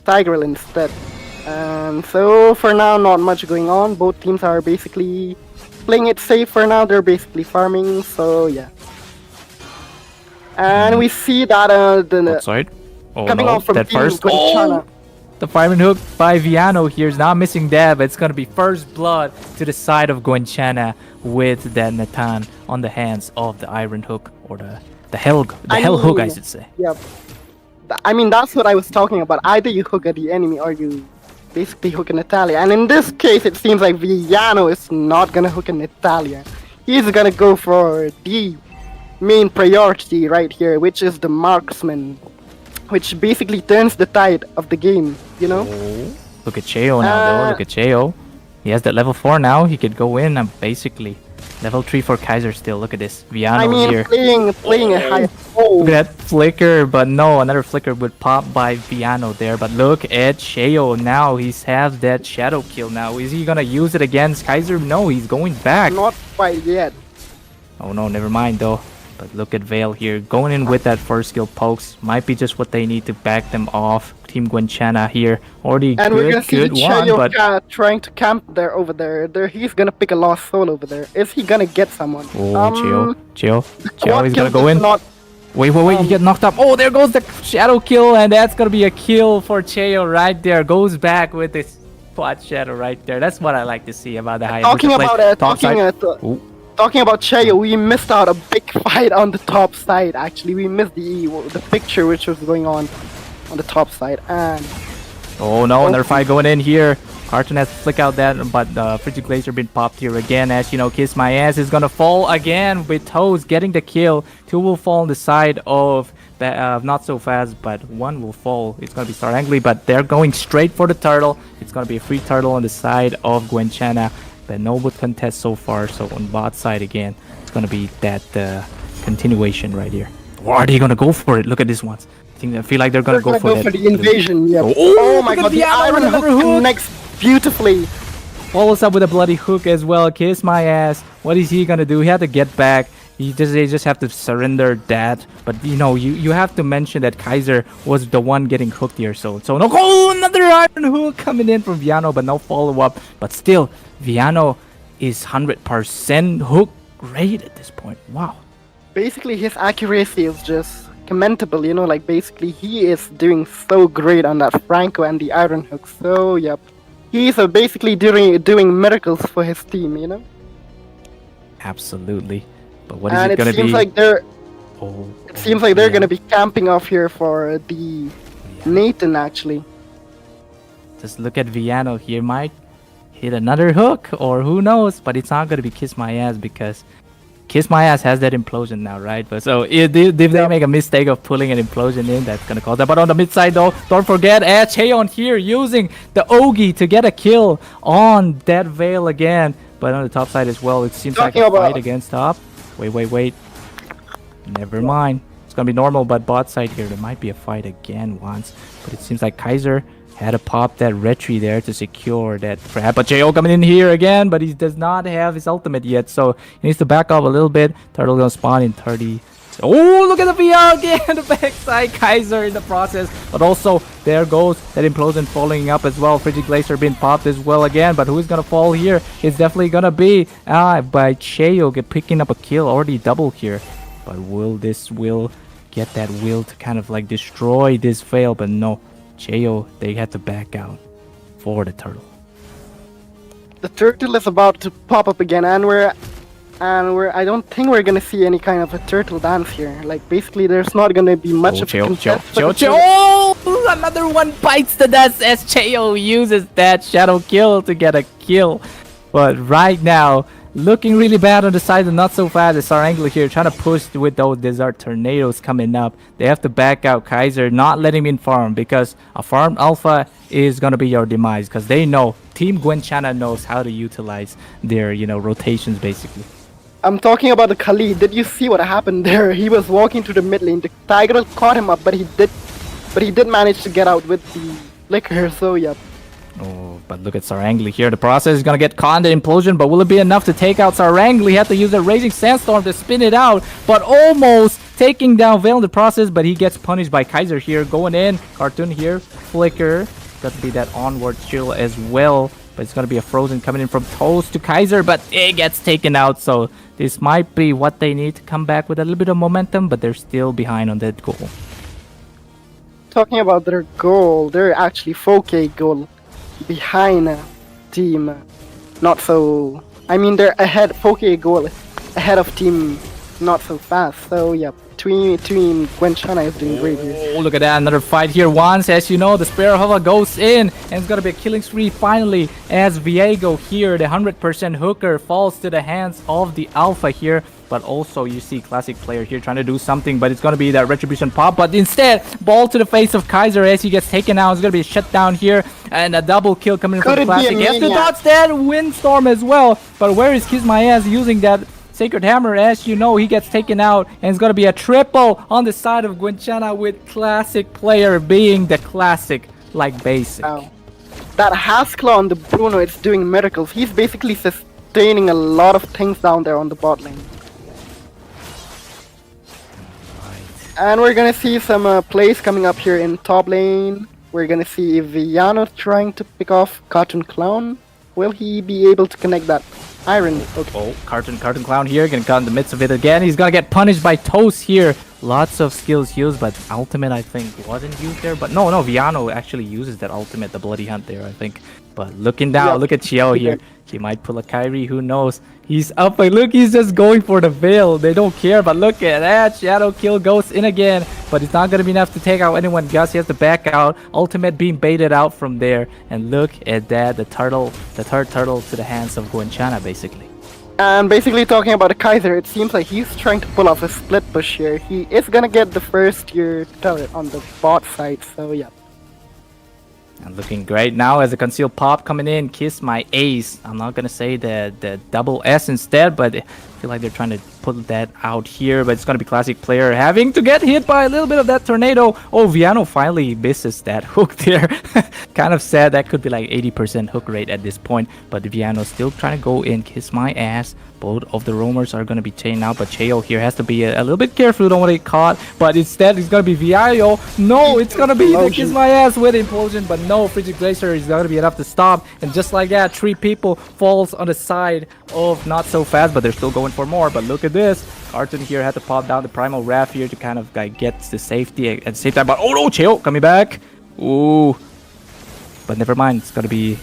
Tigreal instead. And so for now, not much going on. Both teams are basically playing it safe for now. They're basically farming, so yeah. And we see that Outside. Oh coming no, off from that Team first. Gwenchana. The fireman hook by Viano here is not missing that, but it's gonna be first blood to the side of Gwenchana with that Natan on the hands of the Iron Hook, or the Hell Hook, I should say. Yeah. I mean, that's what I was talking about. Either you hook at the enemy or you basically hook a Natalia. And in this case, it seems like Viano is not gonna hook a Natalia. He's gonna go for the main priority right here, which is the marksman, which basically turns the tide of the game, you know? Oh, look at Cheo now, though. Look at Cheo. He has that level 4 now. He could go in and basically level 3 for Kaiser still. Look at this. Viano I mean, here. playing a high. Oh, Look at that flicker, but no, another flicker would pop by Viano there. But look at Cheo now. He has that shadow kill now. Is he gonna use it against Kaiser? No, he's going back. not quite yet. Oh no, never mind though. But look at Vale here, going in with that first skill pokes. Might be just what they need to back them off. Team Gwenchana here. Already And we're gonna see good one, but... Chayoka trying to camp there over there. He's gonna pick a lost soul over there. Is he gonna get someone? Oh, Cheo. Quad He's gonna kill go does in. Not Wait, you get knocked up. Oh, there goes the shadow kill, and that's gonna be a kill for Cheo right there. Goes back with this spot shadow right there. That's what I like to see about the high. Talking about talking about Cheo, we missed out a big fight on the top side. Actually, we missed the picture which was going on the top side. And oh no, another fight going in here. Cartoon has to flick out that, but Frigid Glacier been popped here again. As you know, Kiss My Ass is gonna fall again with Toes getting the kill. 2 will fall on the side of Not So Fast, but 1 will fall. It's gonna be Star Angry, but they're going straight for the turtle. It's gonna be a free turtle on the side of Gwenchana, but no wood contest so far. So on bot side again, it's gonna be that continuation right here. Or are they gonna go for it? Look at this ones. I feel like they're gonna go for the invasion. Yeah. Oh my god, the iron hook connects beautifully. Follows up with a bloody hook as well. Kiss My Ass. What is he gonna do? He had to get back. They just have to surrender that. But you know, you have to mention that Kaiser was the one getting hooked here. So no. Oh, another iron hook coming in from Viano, but no follow up. But still, Viano is 100% hook rate at this point. Wow. Basically, his accuracy is just commendable, you know, like basically he is doing so great on that Franco and the iron hook. So yep, he's basically doing miracles for his team, you know. Absolutely. But what is and it gonna be? It seems like they're gonna be camping off here for the Nathan actually. Just look at Viano here, might hit another hook, or who knows? But it's not gonna be Kiss My Ass because Kiss My Ass has that implosion now, right? But so if they make a mistake of pulling an implosion in, that's gonna cause that. But on the mid side though, don't forget Cheon here using the Ogi to get a kill on that Veil again. But on the top side as well, it seems like a fight against top. Wait. Never mind. It's gonna be normal, but bot side here, there might be a fight again once. But it seems like Kaiser had to pop that retry there to secure that trap. But Jo coming in here again, but he does not have his ultimate yet, so he needs to back up a little bit. Turtle gonna spawn in 30. Oh, look at the VR again, the backside Kaiser in the process. But also, there goes that implosion following up as well. Frigid Glacier being popped as well again. But who's gonna fall here? It's definitely gonna be by Cheo picking up a kill, already double here. But will get that will to kind of like destroy this fail? But no. Cheo, they had to back out for the turtle. The turtle is about to pop up again, and I don't think we're gonna see any kind of a turtle dance here. Like basically, there's not gonna be much of a contest. Oh, another one bites the dust as Cheo uses that shadow kill to get a kill. But right now, looking really bad on the side of Not So Fast. It's our angler here trying to push with those desert tornadoes coming up. They have to back out Kaiser, not letting him in farm, because a farmed alpha is going to be your demise, because they know, Team Gwenchana knows how to utilize their, rotations basically. I'm talking about the Khalid. Did you see what happened there? He was walking to the mid lane. The Tiger caught him up, but he did manage to get out with the liquor, so yep. Oh, but look at Sarangli here. The process is gonna get caught in the implosion, but will it be enough to take out Sarangli? Had to use a Raging Sandstorm to spin it out, but almost taking down Veil in the process, but he gets punished by Kaiser here. Going in, Cartoon here, Flicker. Got to be that onward chill as well, but it's gonna be a Frozen coming in from Toast to Kaiser, but it gets taken out, so this might be what they need to come back with a little bit of momentum, but they're still behind on that goal. Talking about their goal, they're actually 4K goal behind team Not So, I mean they're ahead 4K goal ahead of team Not So Fast. So yeah, team Gwenchana is doing great here. Oh, look at that, another fight here once. As you know, the Sparrow Hova goes in, and it's gonna be a killing spree finally as Viego here, the 100% hooker, falls to the hands of the Alpha here. But also you see Classic player here trying to do something, but it's gonna be that Retribution pop, but instead ball to the face of Kaiser as he gets taken out. It's gonna be a shutdown here, and a double kill coming from Classic. He has to dodge that Windstorm as well, but where is Kiss My Ass using that Sacred Hammer? As you know, he gets taken out, and it's gonna be a triple on the side of Gwenchana with Classic player being the Classic like basic. Wow. That Haskell on the Bruno is doing miracles. He's basically sustaining a lot of things down there on the bot lane. And we're gonna see some plays coming up here in top lane. We're gonna see Viano trying to pick off Cartoon Clown. Will he be able to connect that iron? Okay. Oh, Cartoon Clown here, gonna cut in the midst of it again. He's gonna get punished by Toast here lots of skills used, but ultimate I think wasn't used there. But no, Viano actually uses that ultimate, the Bloody Hunt there, I think. But looking down, Yep. look at Chiao here. He might pull a Kyrie, who knows? He's up, but look, he's just going for the veil. They don't care, but look at that. Shadow kill goes in again, but it's not gonna be enough to take out anyone. Gus, he has to back out. Ultimate being baited out from there, and look at that. The third turtle to the hands of Guanchana, basically. And basically talking about the Kaiser, it seems like he's trying to pull off a split push here. He is gonna get the first tier turret on the bot side, so yeah. And looking great now as a concealed pop coming in. Kiss my ace. I'm not gonna say the double S instead, but I feel like they're trying to put that out here. But it's gonna be classic player having to get hit by a little bit of that tornado. Oh, Viano finally misses that hook there. Kind of sad. That could be like 80% hook rate at this point. But Viano still trying to go in. Kiss my ass. Both of the roamers are gonna be chained out, but Cheo here has to be a little bit careful, don't want to get caught. But instead, it's gonna be Viayo. No, it's gonna be the Kiss My Ass with Implosion, but no, Frigid Glacier is gonna be enough to stop. And just like that, 3 people falls on the side of Not So Fast, but they're still going for more. But look at this. Cartoon here had to pop down the Primal Wrath here to kind of like get the safety at the same time. But oh no, Cheo coming back. Ooh. But never mind, it's gonna be...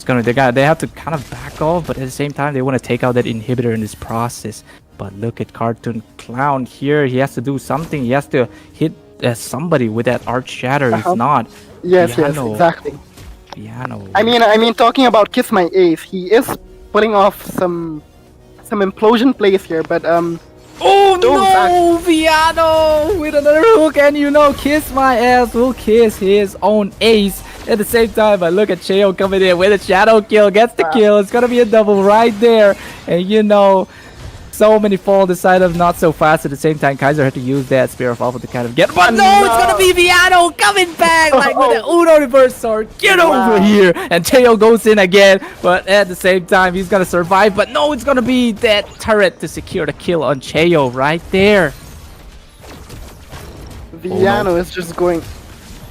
They have to kind of back off, but at the same time they want to take out that inhibitor in this process. But look at Cartoon Clown here. He has to do something. He has to hit somebody with that Arch Shatter. If not, Yes, Viano, exactly. Viano. I mean, talking about Kiss My Ace, he is pulling off some implosion plays here, but Oh Don't no, Viano with another hook, and you know, Kiss My Ass will kiss his own ace at the same time. But look at Cheo coming in with a shadow kill, gets the kill. It's gonna be a double right there, and you know, so many fall the side of Not So Fast at the same time. Kaiser had to use that Spear of Alpha to kind of get, but no, it's gonna be Viano coming back like with the Uno reverse sword. Get over here, and Cheo goes in again, but at the same time he's gonna survive. But no, it's gonna be that turret to secure the kill on Cheo right there. Viano is just going.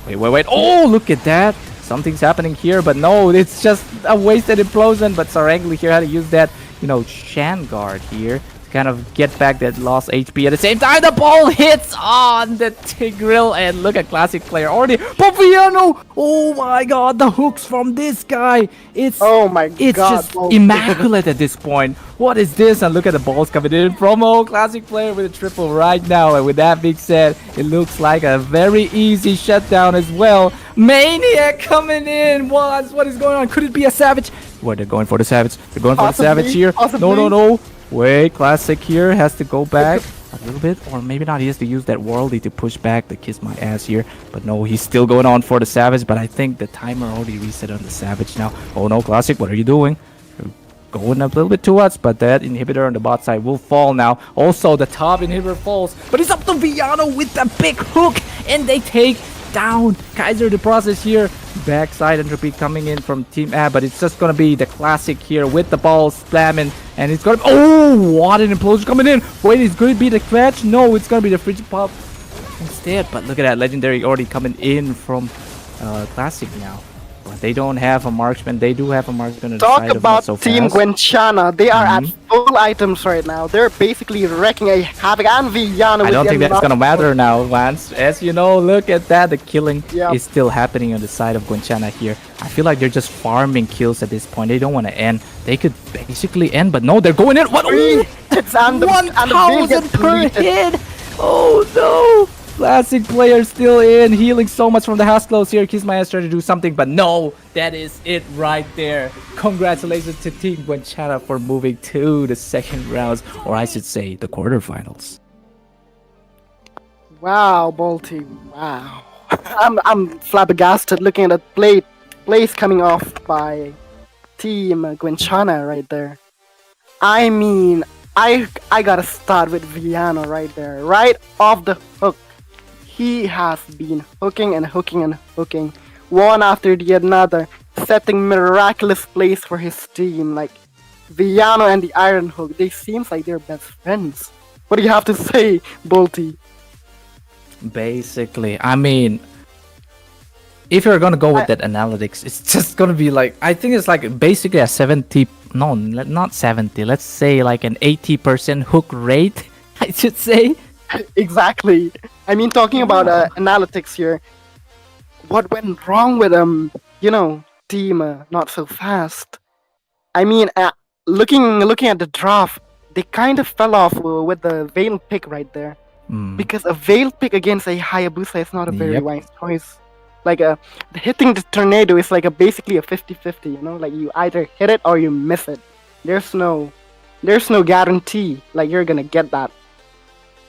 Wait. Oh, look at that. Something's happening here, but no, it's just a wasted implosion. But Sarangli here had to use that, you know, Shan guard here to kind of get back that lost HP. At the same time, the ball hits on the Tigreal, and look at classic player already. Poviano! Oh my god, the hooks from this guy. It's It's just immaculate at this point. What is this? And look at the balls coming in from classic player with a triple right now. And with that being said, it looks like a very easy shutdown as well. Maniac coming in once. What is going on? Could it be a Savage? Where they're going for the Savage. They're going for the Savage here. No. Wait, classic here has to go back a little bit, or maybe not. He has to use that worldy to push back the Kiss My Ass here. But no, he's still going on for the Savage. But I think the timer already reset on the Savage now. Oh no, classic, what are you doing? Going a little bit too much, but that inhibitor on the bot side will fall now. Also, the top inhibitor falls, but it's up to Viano with the big hook, and they take down Kaiser the process here. Backside entropy coming in from Team A, but it's just gonna be the classic here with the ball slamming, and it's gonna. Oh, what an implosion coming in! Wait, it's gonna be the clutch? No, it's gonna be the Frigid Pop instead. But look at that legendary already coming in from classic now. But they don't have a marksman. They do have a marksman on the Talk side of about Not So Team Fast. Gwenchana. They are at full items right now. They're basically wrecking a havoc, and Viano. I don't think that's gonna matter now, Lance. As you know, look at that. The killing is still happening on the side of Gwenchana here. I feel like they're just farming kills at this point. They don't want to end. They could basically end, but no, they're going in. What? Ooh, It's and the 1,000 per hit. Oh no. Classic player still in, healing so much from the house close here. Kiss My Ass trying to do something, but no, that is it right there. Congratulations to Team Gwenchana for moving to the second rounds, or I should say the quarterfinals. Wow, Balti. Wow. I'm flabbergasted looking at that plays coming off by Team Gwenchana right there. I mean, I gotta start with Viano right there, right off the hook. He has been hooking and hooking and hooking, one after the another, setting miraculous plays for his team. Like Viano and the Iron Hook, they seems like they're best friends. What do you have to say, Bolty? Basically, I mean, if you're gonna go with that analytics, it's just gonna be like, I think it's like basically a 70, no, not 70, let's say like an 80% hook rate, I should say. Exactly. I mean, talking about analytics here, what went wrong with team not so fast? I mean, looking at the draft, they kind of fell off with the Veil pick right there. Mm, Because a Veil pick against a Hayabusa is not a very yep. wise choice. Like hitting the tornado is like basically a 50-50, you know? Like you either hit it or you miss it. There's no guarantee like you're gonna get that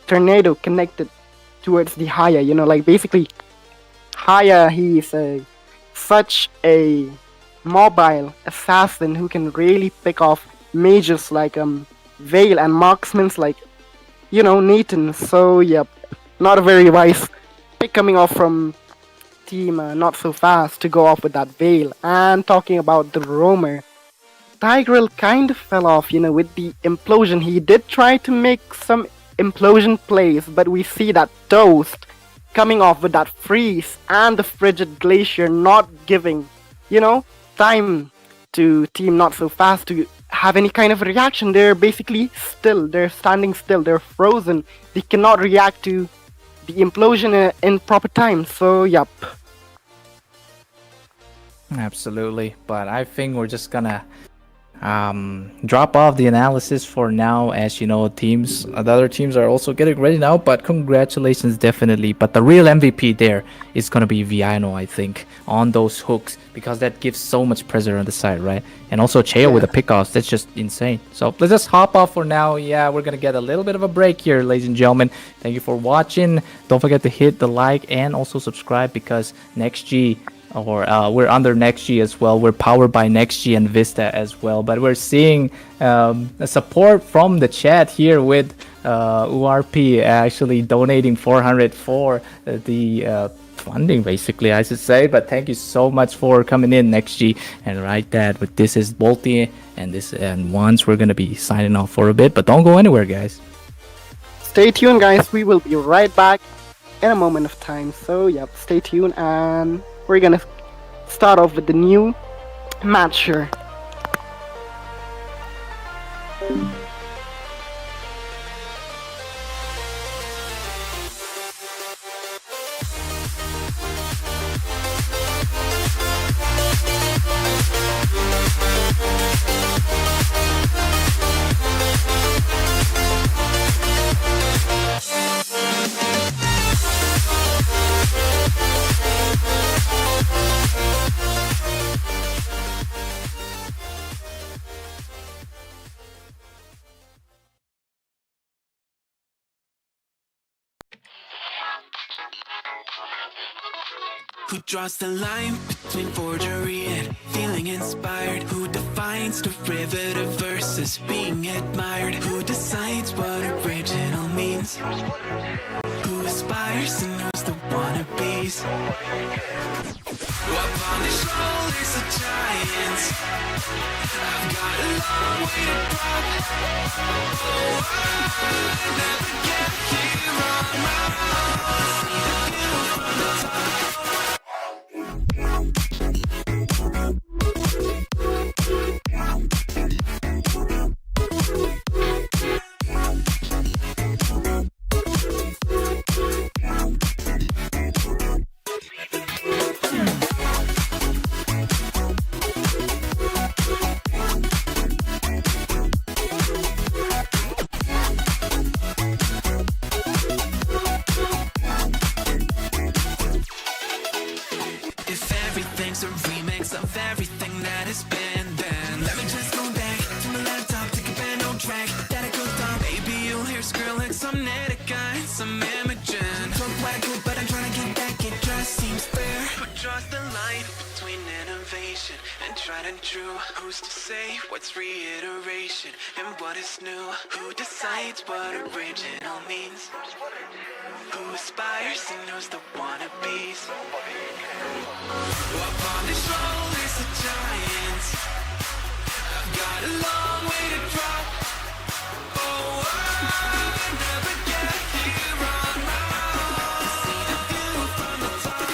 tornado connected towards the Haya, you know, like basically Haya, he's such a mobile assassin who can really pick off mages like Vale and marksmen like Nathan. So yep, not a very wise pick coming off from team not so fast to go off with that Vale. And talking about the roamer, Tigreal kind of fell off, with the implosion. He did try to make some implosion plays, but we see that Toast coming off with that freeze and the frigid glacier not giving, time to team not so fast to have any kind of reaction. They're basically still. They're standing still. They're frozen. They cannot react to the implosion in proper time. So, yep. Absolutely. But I think we're just gonna drop off the analysis for now, as the other teams are also getting ready now. But congratulations, definitely. But the real MVP there is gonna be Viano, I think, on those hooks, because that gives so much pressure on the side, right? And also Cheo with the pickoffs, that's just insane. So let's just hop off for now. Yeah, we're gonna get a little bit of a break here, ladies and gentlemen. Thank you for watching. Don't forget to hit the like and also subscribe, because we're under NextG as well. We're powered by NextG and Vista as well. But we're seeing a support from the chat here with URP actually donating 400 for the funding, basically, I should say. But thank you so much for coming in, NextG. And right, that with this is Bolty, and once we're gonna be signing off for a bit. But don't go anywhere, guys. Stay tuned, guys. We will be right back in a moment of time. So, yep, stay tuned, and we're gonna start off with the new match here. Who draws the line between forgery and feeling inspired? Who defines derivative versus being admired? Who decides what original means? Who aspires and knows the wannabes? Upon his shoulders a giant. I've got a long way to drop. Oh, I never get here on my own. See the view from the top. Everything's a remix of everything that has been. Then let me just go back to my laptop, take a pen, no track that I could stop. Baby, you'll hear Skrillex, some Netica, and some Imogen. Talk wacko, but I'm trying to get back. It just seems fair. Who draws the line between innovation and tried and true? Who's to say what's reiteration and what is new? Who decides what original means? Who aspires and knows the wannabes? Upon his shoulders a giant. I've got a long way to drop. Oh, I never get here on my own. See the view from the top.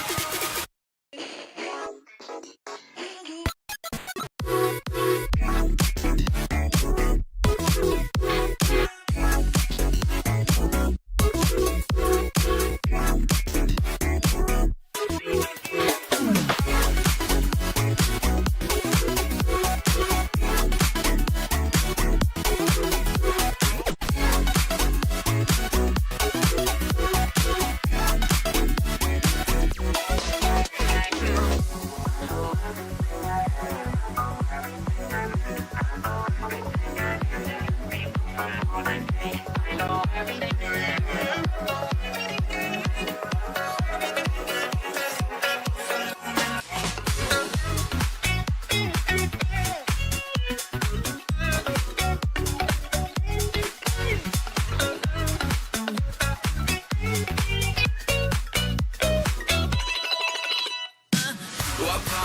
Upon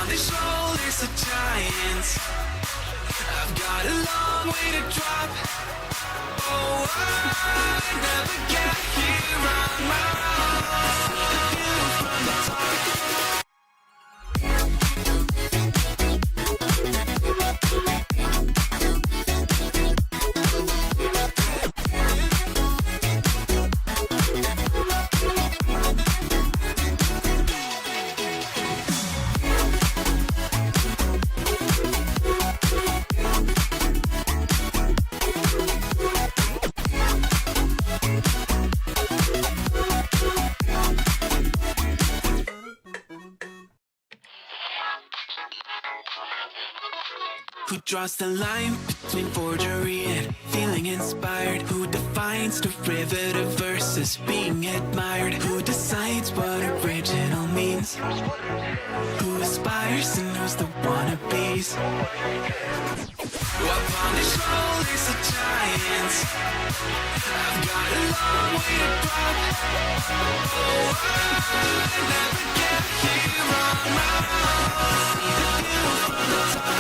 the shoulders of giants, I've got a long way to drop. Oh, I never get here on my own. View from the top. Who draws the line between forgery and feeling inspired? Who defines derivative versus being admired? Who decides what original means? Who aspires and knows the wannabes? Upon the shoulders of giants, I've got a long way to drop. Oh, I never get here on my own. View from the top.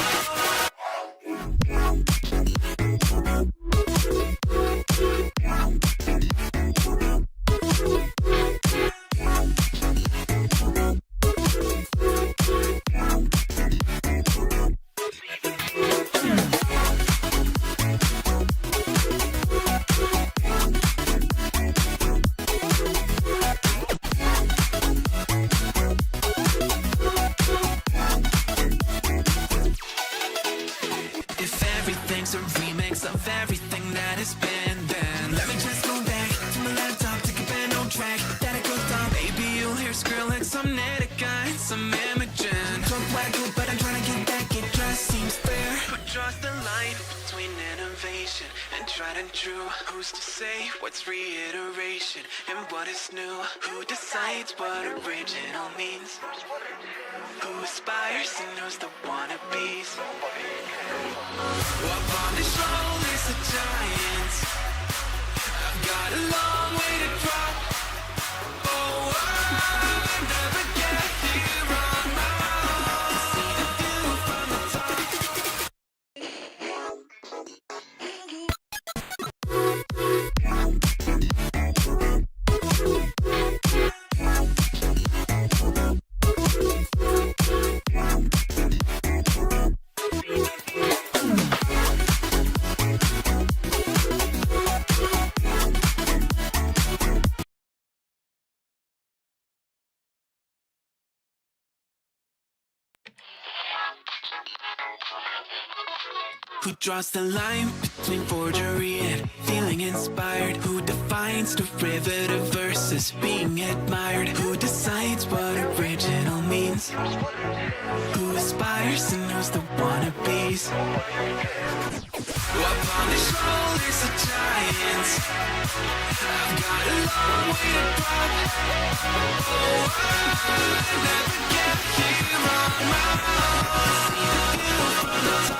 If everything's a remix of everything that has been, then let me just go back to my laptop, take a pen on track that I could stop. Maybe you'll hear Skrillex, some Netica, and some Imogen. Talk waggle, but I'm trying to get back, it just seems fair. Who draws the line between innovation and tried and true? Who's to say what's reiteration and what is new? Who decides what original means? Who aspires and knows the wannabes? Upon the shoulders of giants, I've got a long way to drop. Oh, I never get here on my own. See the view from the top. Who draws the line between forgery and feeling inspired? Who defines derivative versus being admired? Who decides what original means? Who aspires and knows the wannabes? Upon the shoulders of giants, I've got a long way to drop. Oh, I never get here on my own. See the view from the top.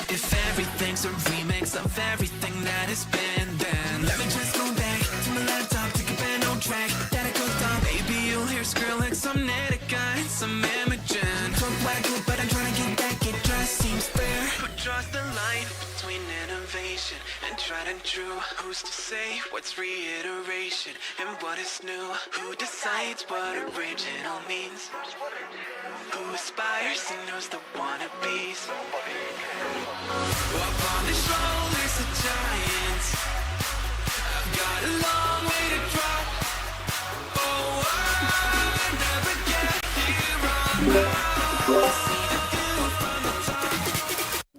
If everything's a remix of everything that has been, then let me just go back to my laptop, take a pen on track that I could stop. Maybe you'll hear Skrillex, some Netica, and some Imogen. Talk waggle, but I'm trying to get back, it just seems fair. Who draws the line between innovation and tried and true? Who's to say what's reiteration and what is new? Who decides what original means? Who aspires and knows the wannabes? Upon the shoulders of giants,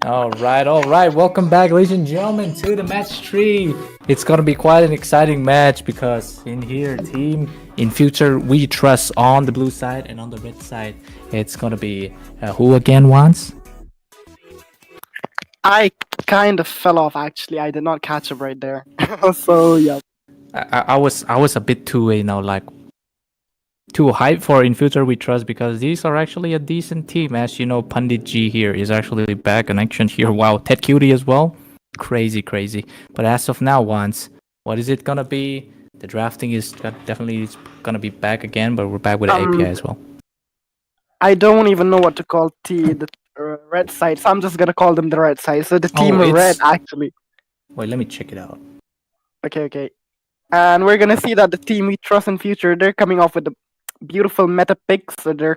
All right. Welcome back, ladies and gentlemen, to the match 3. It's gonna be quite an exciting match because in here, team in future we trust on the blue side and on the red side. It's gonna be who again once? I kind of fell off actually. I did not catch up right there. So yeah. I was a bit too like too hyped for in future we trust because these are actually a decent team. As you know, Pandit G here is actually back in action here. Wow, Ted Cutie as well. Crazy. But as of now, once what is it gonna be? The drafting is definitely gonna be back again, but we're back with the API as well. I don't even know what to call the red side, so I'm just gonna call them the red side. So the team red actually. Wait, let me check it out. Okay. And we're gonna see that the team we trust in future, they're coming off with the beautiful meta picks. So they're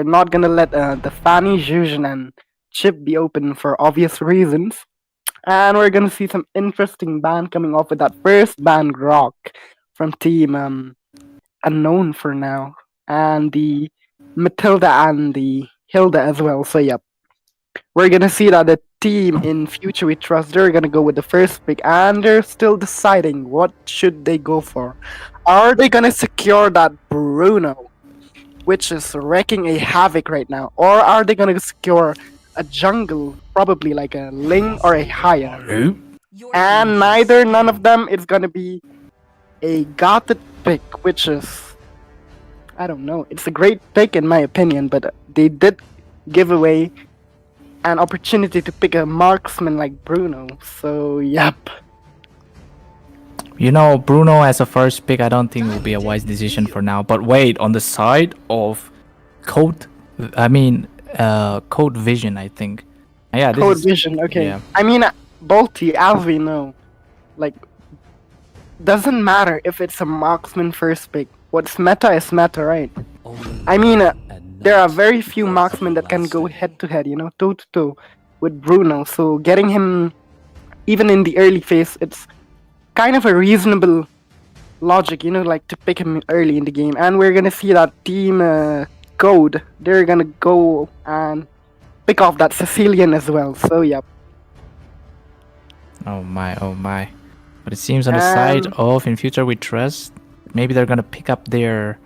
not gonna let the Fanny, Jujin, and Chip be open for obvious reasons. And we're gonna see some interesting ban coming off with that first ban Rock from team unknown for now, and the Matilda and the Hilda as well. So yep, we're gonna see that the team in future we trust, they're gonna go with the first pick, and they're still deciding what should they go for. Are they gonna secure that Bruno, which is wrecking a havoc right now, or are they gonna secure a jungle, probably like a Ling or a Haya? And none of them is gonna be a Gothic pick, which is, I don't know, it's a great pick in my opinion, but they did give away an opportunity to pick a marksman like Bruno. So yep. You know, Bruno as a first pick, I don't think will be a wise decision for now. But wait, on the side of Code Vision, I think. Yeah, Code Vision. Okay. Yeah. I mean, Bolty, as we know, like, doesn't matter if it's a marksman first pick. What's meta is meta, right? I mean, there are very few marksmen that can go head to head, toe to toe with Bruno. So getting him, even in the early phase, it's kind of a reasonable logic, like to pick him early in the game. And we're gonna see that team Code, they're gonna go and pick off that Sicilian as well. So yep. Oh my. But it seems on the side of in future we trust, maybe they're gonna pick up their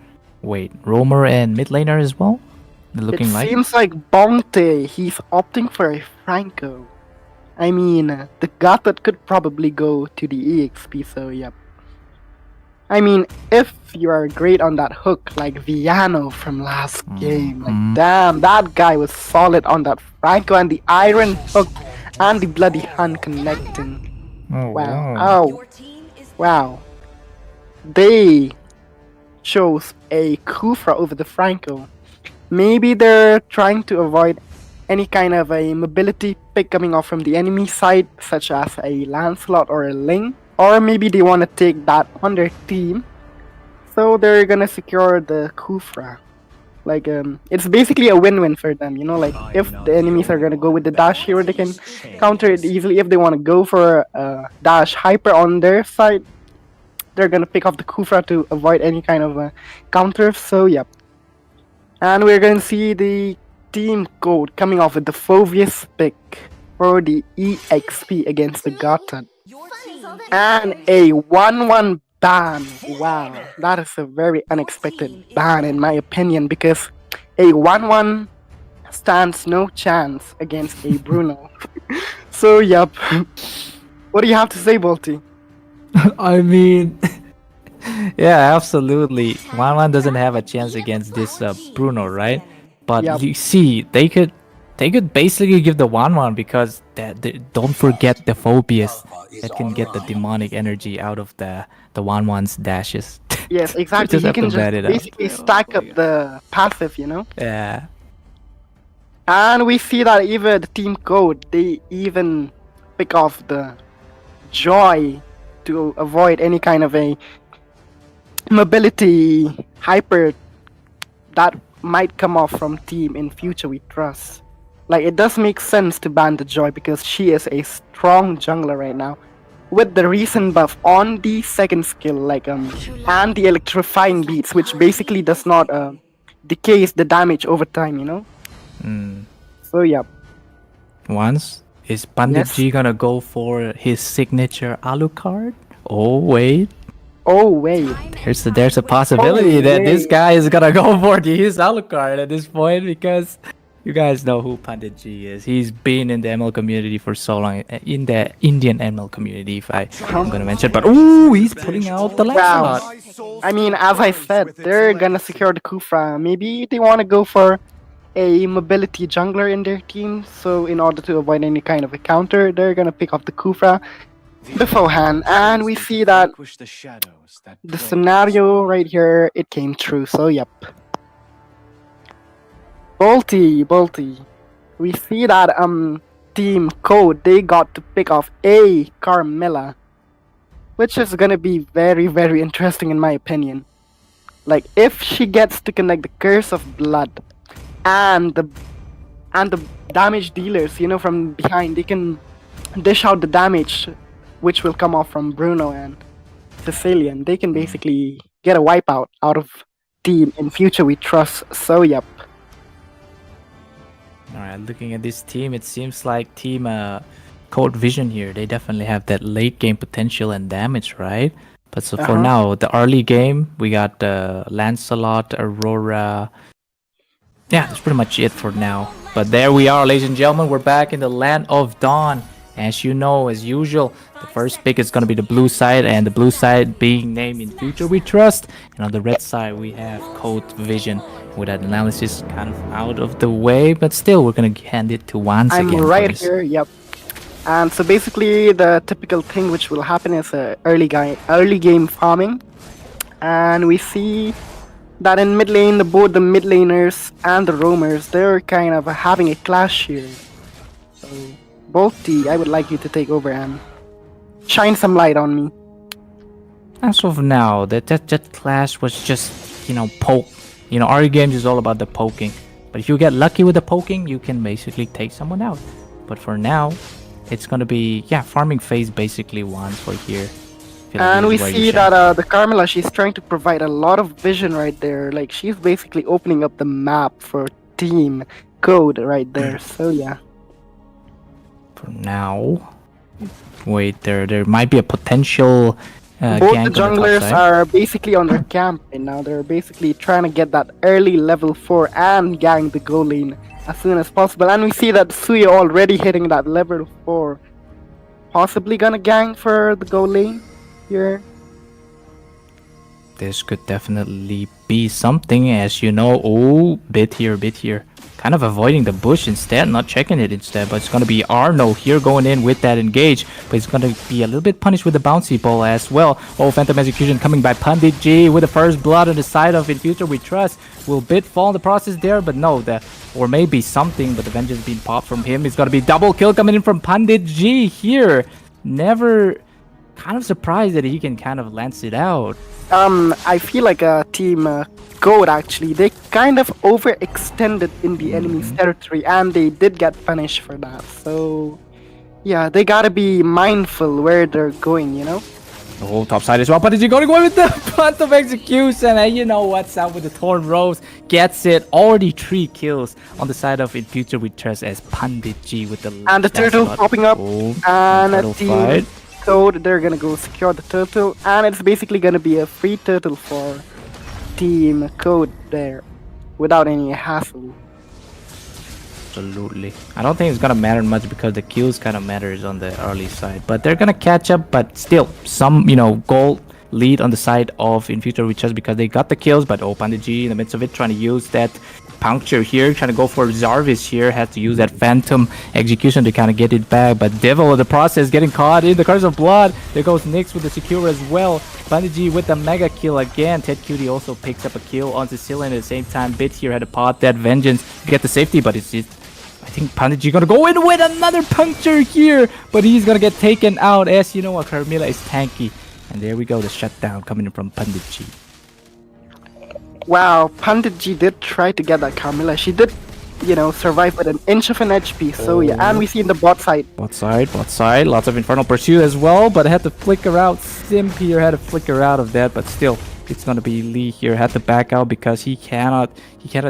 roamer and mid laner as well. They're looking it like. Seems like Bonte, he's opting for a Franco. I mean, the Gothard could probably go to the EXP, so yep. I mean, if you are great on that hook, like Viano from last game, like damn, that guy was solid on that Franco and the Iron hook and the Bloody Hand connecting. Oh, Wow. They chose a Kufra over the Franco. Maybe they're trying to avoid any kind of a mobility pick coming off from the enemy side, such as a Lancelot or a Ling. Or maybe they want to take that on their team. So they're gonna secure the Kufra. Like, it's basically a win-win for them, like, if the enemies are gonna go with the dash hero, they can counter it easily. If they want to go for dash hyper on their side, they're gonna pick off the Kufra to avoid any kind of counter. So yep. And we're gonna see the team Code coming off with the Phobius pick for the EXP against the Gotham. And a 1-1 ban. Wow, that is a very unexpected ban in my opinion, because a 1-1 stands no chance against a Bruno. So yep. What do you have to say, Bolty? I mean, yeah, absolutely. 1-1 doesn't have a chance against this Bruno, right? But Yep. you see, they could basically give the 1-1 because don't forget the phobias that can get the demonic energy out of the 1-1's dashes. Yes, exactly. Just You have can to bet just it out. basically stack up the passive, Yeah. And we see that even the team Code, they even pick off the Joy to avoid any kind of a mobility hyper that might come off from team in future we trust. Like, it does make sense to ban the Joy because she is a strong jungler right now. With the recent buff on the second skill, like and the electrifying beats, which basically does not decays the damage over time, Mm. So yeah. Once, is Pandit Yes. G gonna go for his signature Alucard? Oh wait, Oh wait. there's a possibility Oh, that this wait. guy is gonna go for his Alucard at this point because you guys know who Pandit G is. He's been in the ML community for so long, in the Indian ML community, if I'm gonna mention. But ooh, he's putting out the Wow. Lancelot. I mean, as I said, they're gonna secure the Kufra. Maybe they want to go for a mobility jungler in their team, so in order to avoid any kind of a counter, they're gonna pick up the Kufra beforehand. And we see that the scenario right here, it came true, so yep. Bolty. We see that Team Code, they got to pick off a Carmilla, which is gonna be very, very interesting in my opinion. Like, if she gets to connect the Curse of Blood and the damage dealers, from behind, they can dish out the damage which will come off from Bruno and Sicilian. They can basically get a wipeout out of team in future we trust. So yep. Alright, looking at this team, it seems like Team Code Vision here, they definitely have that late game potential and damage, right? But so for now, the early game, we got Lancelot, Aurora. Yeah, that's pretty much it for now. But there we are, ladies and gentlemen. We're back in the Land of Dawn. As you know, as usual, the first pick is going to be the blue side, and the blue side being named In Future We Trust. And on the red side, we have Code Vision. With that analysis kind of out of the way, but still, we're going to hand it to Wands I'm again. for right this. here, yep. And so basically, the typical thing which will happen is early game farming. And we see that in mid lane, both the mid laners and the roamers, they're kind of having a clash here. So, Bolty, I would like you to take over and shine some light on me. As of now, that clash was just, poke. Our games is all about the poking. But if you get lucky with the poking, you can basically take someone out. But for now, it's gonna be, farming phase basically once for here. And we see that the Carmilla, she's trying to provide a lot of vision right there. Like, she's basically opening up the map for Team Code right there. So yeah. For now, wait, there might be a potential Both gank the on the top junglers side. are basically on their camp right now. They're basically trying to get that early level 4 and gang the goal lane as soon as possible. And we see that Suya already hitting that level 4. Possibly gonna gang for the goal lane here. This could definitely be something, as you know. Oh, bit here. Kind of avoiding the bush instead, not checking it instead. But it's going to be Arno here going in with that engage. But he's going to be a little bit punished with the bouncy ball as well. Oh, Phantom Execution coming by Pandit G with the first blood on the side of In Future We Trust. Will Bit fall in the process there? But no, or maybe something, but the vengeance being popped from him. It's going to be double kill coming in from Pandit G here. Never... Kind of surprised that he can kind of lance it out. I feel like Team Code actually, they kind of overextended in the enemy's territory and they did get punished for that. So yeah, they gotta be mindful where they're going, Oh, top side as well. But is he going to go with the Phantom Execution? And you know what's up with the Torn Rose. Gets it. Already 3 kills on the side of In Future We Trust as Pandit G with the... And the turtle popping up. Oh, And turtle a Team fight. Code, they're gonna go secure the turtle. And it's basically gonna be a free turtle for Team Code there. Without any hassle. Absolutely. I don't think it's gonna matter much because the kills kind of matters on the early side. But they're gonna catch up, but still, some, goal lead on the side of In Future We Trust because they got the kills. But oh, Pandit G in the midst of it trying to use that puncture here, trying to go for Zarvis here, has to use that Phantom Execution to kind of get it back. But Devil in the process getting caught in the Curse of Blood. There goes Nyx with the Secure as well. Pandit G with the mega kill again. Ted Cutie also picks up a kill on Sicilian at the same time. Bit here had to pot that Vengeance to get the safety, but it's just... I think Pandit G gonna go in with another puncture here, but he's gonna get taken out. As you know, Carmilla is tanky. And there we go, the shutdown coming in from Pandit G. Wow, Pandit G did try to get that Carmilla. She did, survive with an inch of an HP. So yeah, and we see in the bot side. Bot side, lots of Infernal Pursuit as well, but had to flicker out. Simp here had to flicker out of that, but still, it's gonna be Lee here. Had to back out because he cannot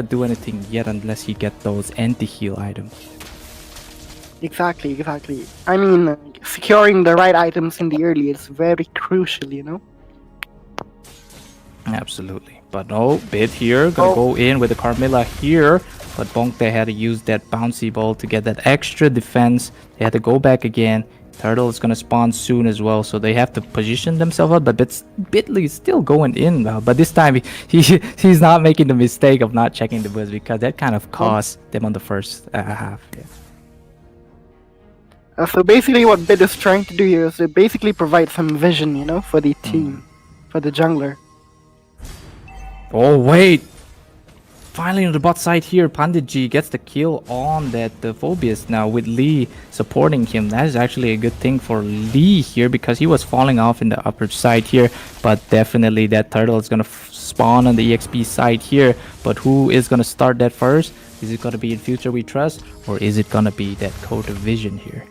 do anything yet unless he get those anti-heal items. Exactly, exactly. I mean, securing the right items in the early is very crucial, you know? Absolutely. But no, Bit here gonna Oh, go in with the Carmilla here. But Bonk, they had to use that bouncy ball to get that extra defense. They had to go back again. Turtle is gonna spawn soon as well, so they have to position themselves up. But Bitly is still going in, but this time he's not making the mistake of not checking the buzz, because that kind of oh. cost them on the first half. Yeah. So basically what Bid is trying to do here is to basically provide some vision, you know, for the team, for the jungler. Oh wait, finally on the bot side here, Panditji gets the kill on that Phobius now with Lee supporting him. That is actually a good thing for Lee here, because he was falling off in the upper side here. But definitely that turtle is going to spawn on the EXP side here. But who is going to start that first? Is it going to be In Future We Trust, or is it going to be that Code of Vision here?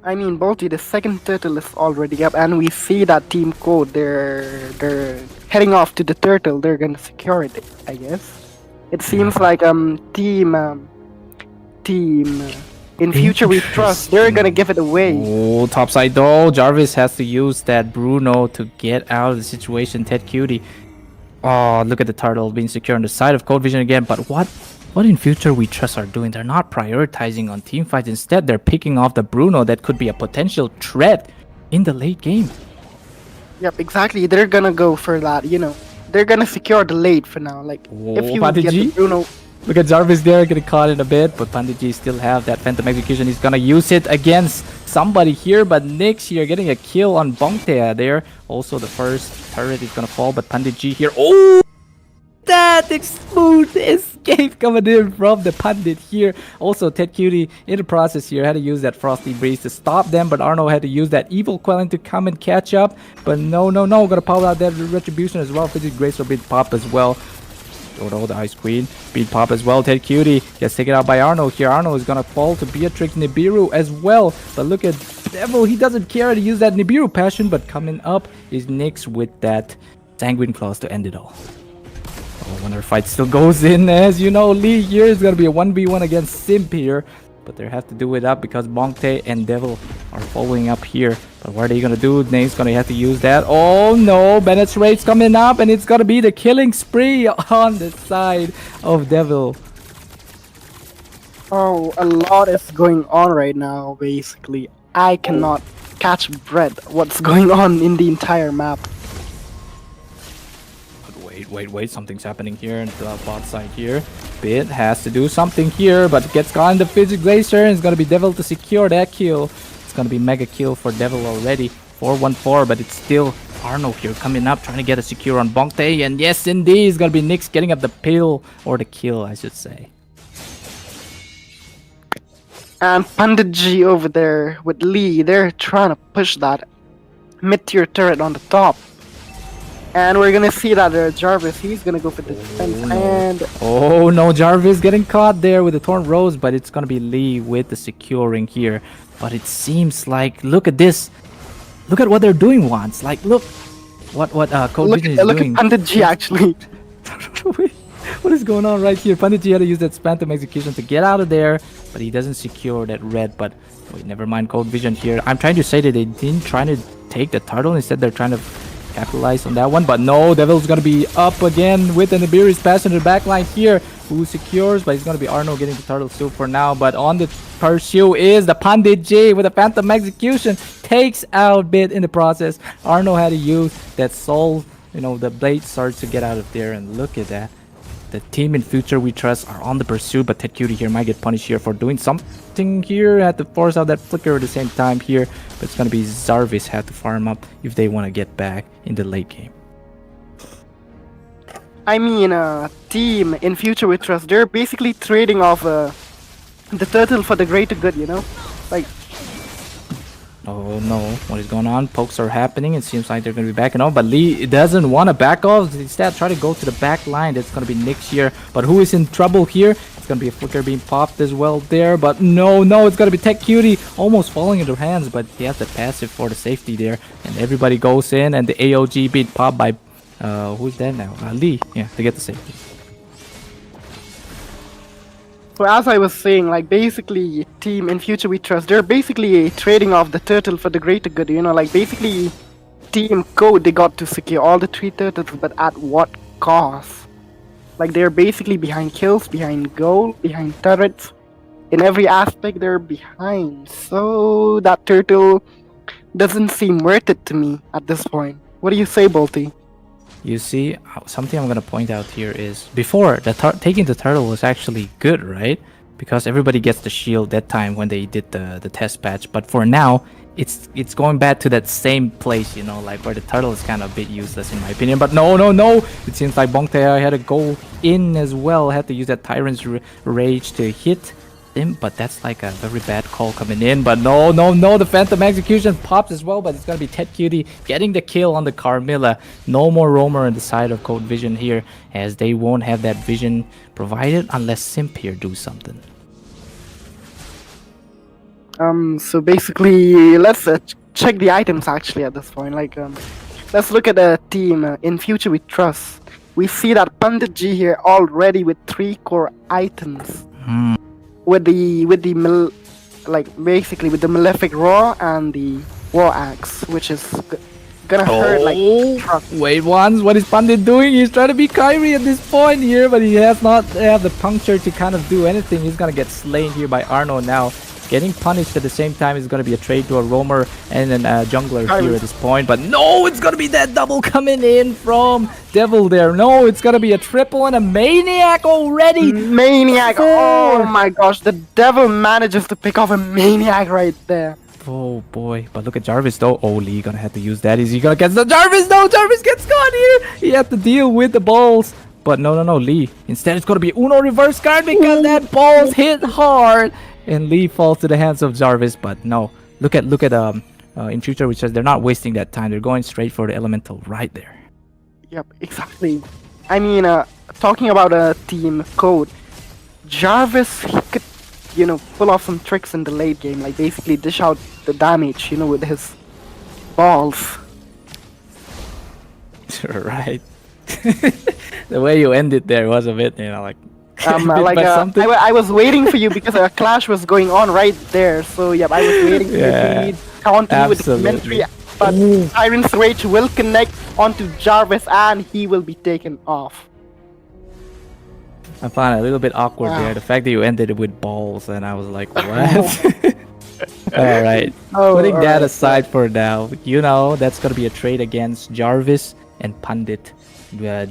I mean, Bolty, the second turtle is already up, and we see that Team Code. They're heading off to the turtle. They're gonna secure it, I guess. It seems like team In Future We Trust. They're gonna give it away. Oh, top side though. Jarvis has to use that Bruno to get out of the situation. Ted Cutie. Oh, look at the turtle being secure on the side of Code Vision again. But what In Future We Trust are doing? They're not prioritizing on team fights. Instead, they're picking off the Bruno that could be a potential threat in the late game. Yep, exactly. They're gonna go for that. You know, they're gonna secure the late for now. Like if you get the Panditji? Bruno. Look at Jarvis there, getting caught in a bit, but Panditji still have that Phantom Execution. He's gonna use it against somebody here, but Nyx here getting a kill on Bongtea there. Also, the first turret is gonna fall, but Panditji here. Oh! That smooth escape coming in from the Pandit here. Also, Ted Cutie in the process here had to use that Frosty Breeze to stop them, but Arno had to use that Evil Quelling to come and catch up. But no, gonna pop out that Retribution as well. Physics Grace will be pop as well. Oh no, the Ice Queen beat pop as well. Ted Cutie gets taken out by Arno here. Arno is gonna fall to Beatrix Nibiru as well. But look at Devil, he doesn't care to use that Nibiru passion, but coming up is Nyx with that Sanguine Claws to end it all. Oh, when our fight still goes in, as you know, Lee here is gonna be a 1v1 against Simp here. But they have to do it up because Bongte and Devil are following up here. But what are they gonna do? Nate's gonna have to use that. Oh no, Bennett's raid's coming up, and it's gonna be the killing spree on the side of Devil. Oh, a lot is going on right now. Basically, I cannot catch breath. What's going on in the entire map? Wait, something's happening here in the bot side here. Bit has to do something here, but gets caught in the Physics Glacier, and it's gonna be Devil to secure that kill. It's gonna be mega kill for Devil already. 4-1-4, but it's still Arno here coming up, trying to get a secure on Bongte, and yes indeed, it's gonna be Nyx getting up the pill, or the kill I should say. And Panditji over there with Lee, they're trying to push that mid-tier turret on the top. And we're gonna see that Jarvis, he's gonna go for the defense, and oh no, Jarvis getting caught there with the Torn Rose, but it's gonna be Lee with the securing here. But it seems like, look at this, look at what they're doing once. Like, look what Code Vision is doing. Look at Panditji actually. What is going on right here? Panditji had to use that Phantom Execution to get out of there, but he doesn't secure that red. But wait, never mind, Code Vision here. I'm trying to say that they didn't try to take the turtle, instead they're trying to capitalize on that one, but no, Devil's gonna be up again with the Nibiru's pass in the backline here. Who secures? But it's gonna be Arno getting the turtle still for now. But on the pursue is the Panditji with a Phantom Execution, takes out Bit in the process. Arno had to use that soul, you know, the blade starts to get out of there, and look at that. The team In Future We Trust are on the pursuit, but Ted Cutie here might get punished here for doing something here. Had to force out that flicker at the same time here, but it's gonna be Zarvis had to farm up if they want to get back in the late game. I mean, team In Future We Trust, they're basically trading off the turtle for the greater good, you know? Like, oh no, what is going on? Pokes are happening. It seems like they're going to be backing off, but Lee doesn't want to back off. Instead, try to go to the back line. That's going to be Nyx here. But who is in trouble here? It's going to be a flicker being popped as well there. But no, it's going to be Tech Cutie almost falling into hands, but he has the passive for the safety there. And everybody goes in, and the AOG being popped by, who's that now? Lee, yeah, to get the safety. So as I was saying, like basically, team in future we trust. They're basically trading off the turtle for the greater good. You know, like basically, team code they got to secure all the 3 turtles, but at what cost? Like they're basically behind kills, behind gold, behind turrets. In every aspect, they're behind. So that turtle doesn't seem worth it to me at this point. What do you say, Bolty? You see, something I'm gonna point out here is before taking the turtle was actually good, right? Because everybody gets the shield that time when they did the test patch. But for now, it's going back to that same place, you know, like where the turtle is kind of a bit useless in my opinion. But no, no, no! It seems like Bongtae had to go in as well. Had to use that Tyrant's Rage to hit him, but that's like a very bad call coming in. But no, no, no, the Phantom Execution pops as well, but it's gonna be Ted Cutie getting the kill on the Carmilla. No more roamer on the side of Code Vision here, as they won't have that vision provided unless Simp here do something. So basically, let's check the items actually at this point. Like, let's look at the team. In future we trust. We see that Pandit G here already with 3 core items. With the basically with the Malefic Roar and the War Axe, which is gonna hurt like truck. Wait once, what is Pandit doing? He's trying to be Kyrie at this point here, but he has not have the puncture to kind of do anything. He's gonna get slain here by Arno now. Getting punished at the same time is going to be a trade to a roamer and then a jungler here at this point. But no, it's going to be that double coming in from Devil there. No, it's going to be a triple and a Maniac already. Maniac! Oh my gosh, the Devil manages to pick off a Maniac right there. Oh boy, but look at Jarvis though. Oh, Lee gonna have to use that. Is he gonna get the Jarvis? No, Jarvis gets caught here. He had to deal with the balls. But no, no, no, Lee. Instead, it's gonna be Uno reverse card because that balls hit hard. And Lee falls to the hands of Jarvis, but no. Look at in future, which says they're not wasting that time. They're going straight for the elemental right there. Yep, exactly. I mean, talking about a team code, Jarvis he could, you know, pull off some tricks in the late game, like basically dish out the damage, you know, with his balls. Right. The way you ended there was a bit, you know, like. I was waiting for you because a clash was going on right there. So yeah, I was waiting for you to count with the commentary. But Tyrant's Rage will connect onto Jarvis and he will be taken off. I found it a little bit awkward there. The fact that you ended it with balls, and I was like, what? All right. Putting that aside for now, you know, that's gonna be a trade against Jarvis and Pandit. A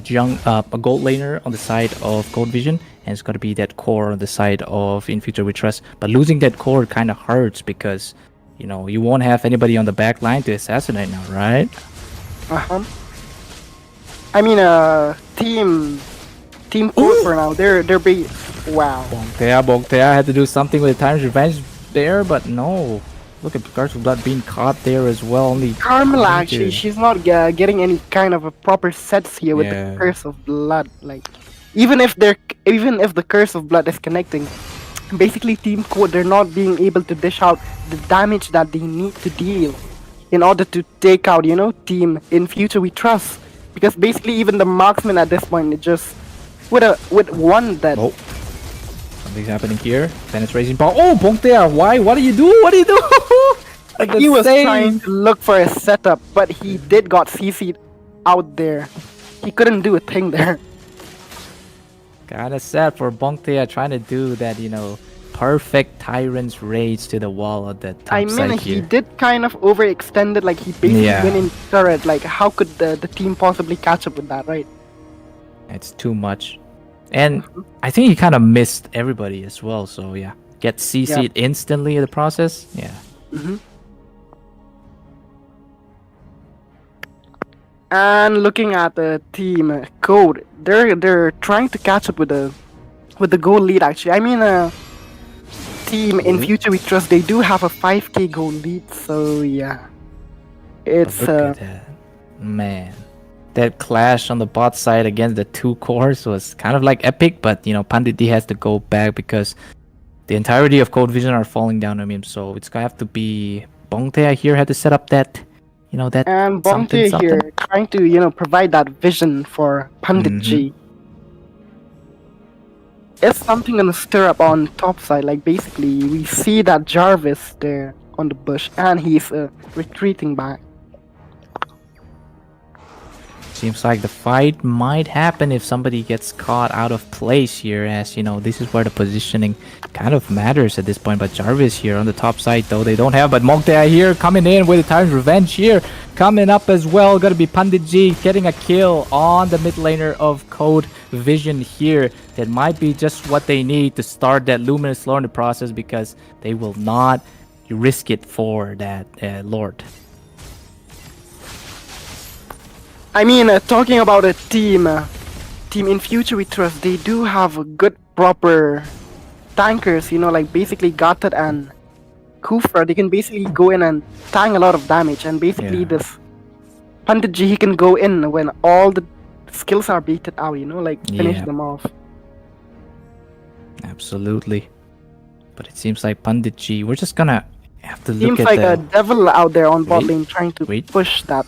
gold laner on the side of Code Vision, and it's gonna be that core on the side of In Future We Trust. But losing that core kind of hurts because, you know, you won't have anybody on the back line to assassinate now, right? I mean, team Code for now. They're wow. Bongtae had to do something with the Time's Revenge there, but no. Look at Curse of Blood being caught there as well. Only Carmela actually, she's not getting any kind of a proper sets here with the Curse of Blood. Like, even if the Curse of Blood is connecting, basically Team Code they're not being able to dish out the damage that they need to deal in order to take out, you know, Team In Future We Trust. Because basically even the marksman at this point is just with one dead. Oh. Something's happening here. Penetrating ball. Oh, Bongtae, why? What do you do? What do you do? Like he was trying to look for a setup, but he did got CC'd out there. He couldn't do a thing there. Kinda sad for Bongtae trying to do that, you know, perfect Tyrant's Rage to the wall at that top I mean, side he here. did kind of overextended, like he basically went in turret. Like, how could the team possibly catch up with that, right? It's too much. And I think he kind of missed everybody as well, so yeah. Get CC'd instantly in the process, yeah. And looking at the team Code, they're trying to catch up with the goal lead actually. I mean, team In Future We Trust, they do have a 5k goal lead, so yeah. It's Look at that. Man. That clash on the bot side against the 2 cores was kind of like epic, but you know, Pandit D has to go back because the entirety of Code Vision are falling down on him, so it's gonna have to be Bongtae here had to set up that, you know, that and Bongtae here trying to, you know, provide that vision for Pandit G. is something gonna stir up on top side? Like basically, we see that Jarvis there on the bush, and he's retreating back. Seems like the fight might happen if somebody gets caught out of place here, as you know, this is where the positioning kind of matters at this point. But Jarvis here on the top side, though, they don't have. But Moktea here coming in with the Tyrant's Revenge here, coming up as well. Gonna be Pandit G getting a kill on the mid laner of Code Vision here. That might be just what they need to start that Luminous Lore in the process, because they will not risk it for that Lord. I mean, talking about a team in future we trust, they do have a good proper tankers, you know, like basically Gatot and Kufra. They can basically go in and tank a lot of damage, and basically Yeah. this Pandit G, he can go in when all the skills are beaten out, you know, like finish Yeah. them off. Absolutely. But it seems like Pandit G, we're just gonna have to look Seems at like the... a devil out there on bot Wait, lane trying to wait. push that.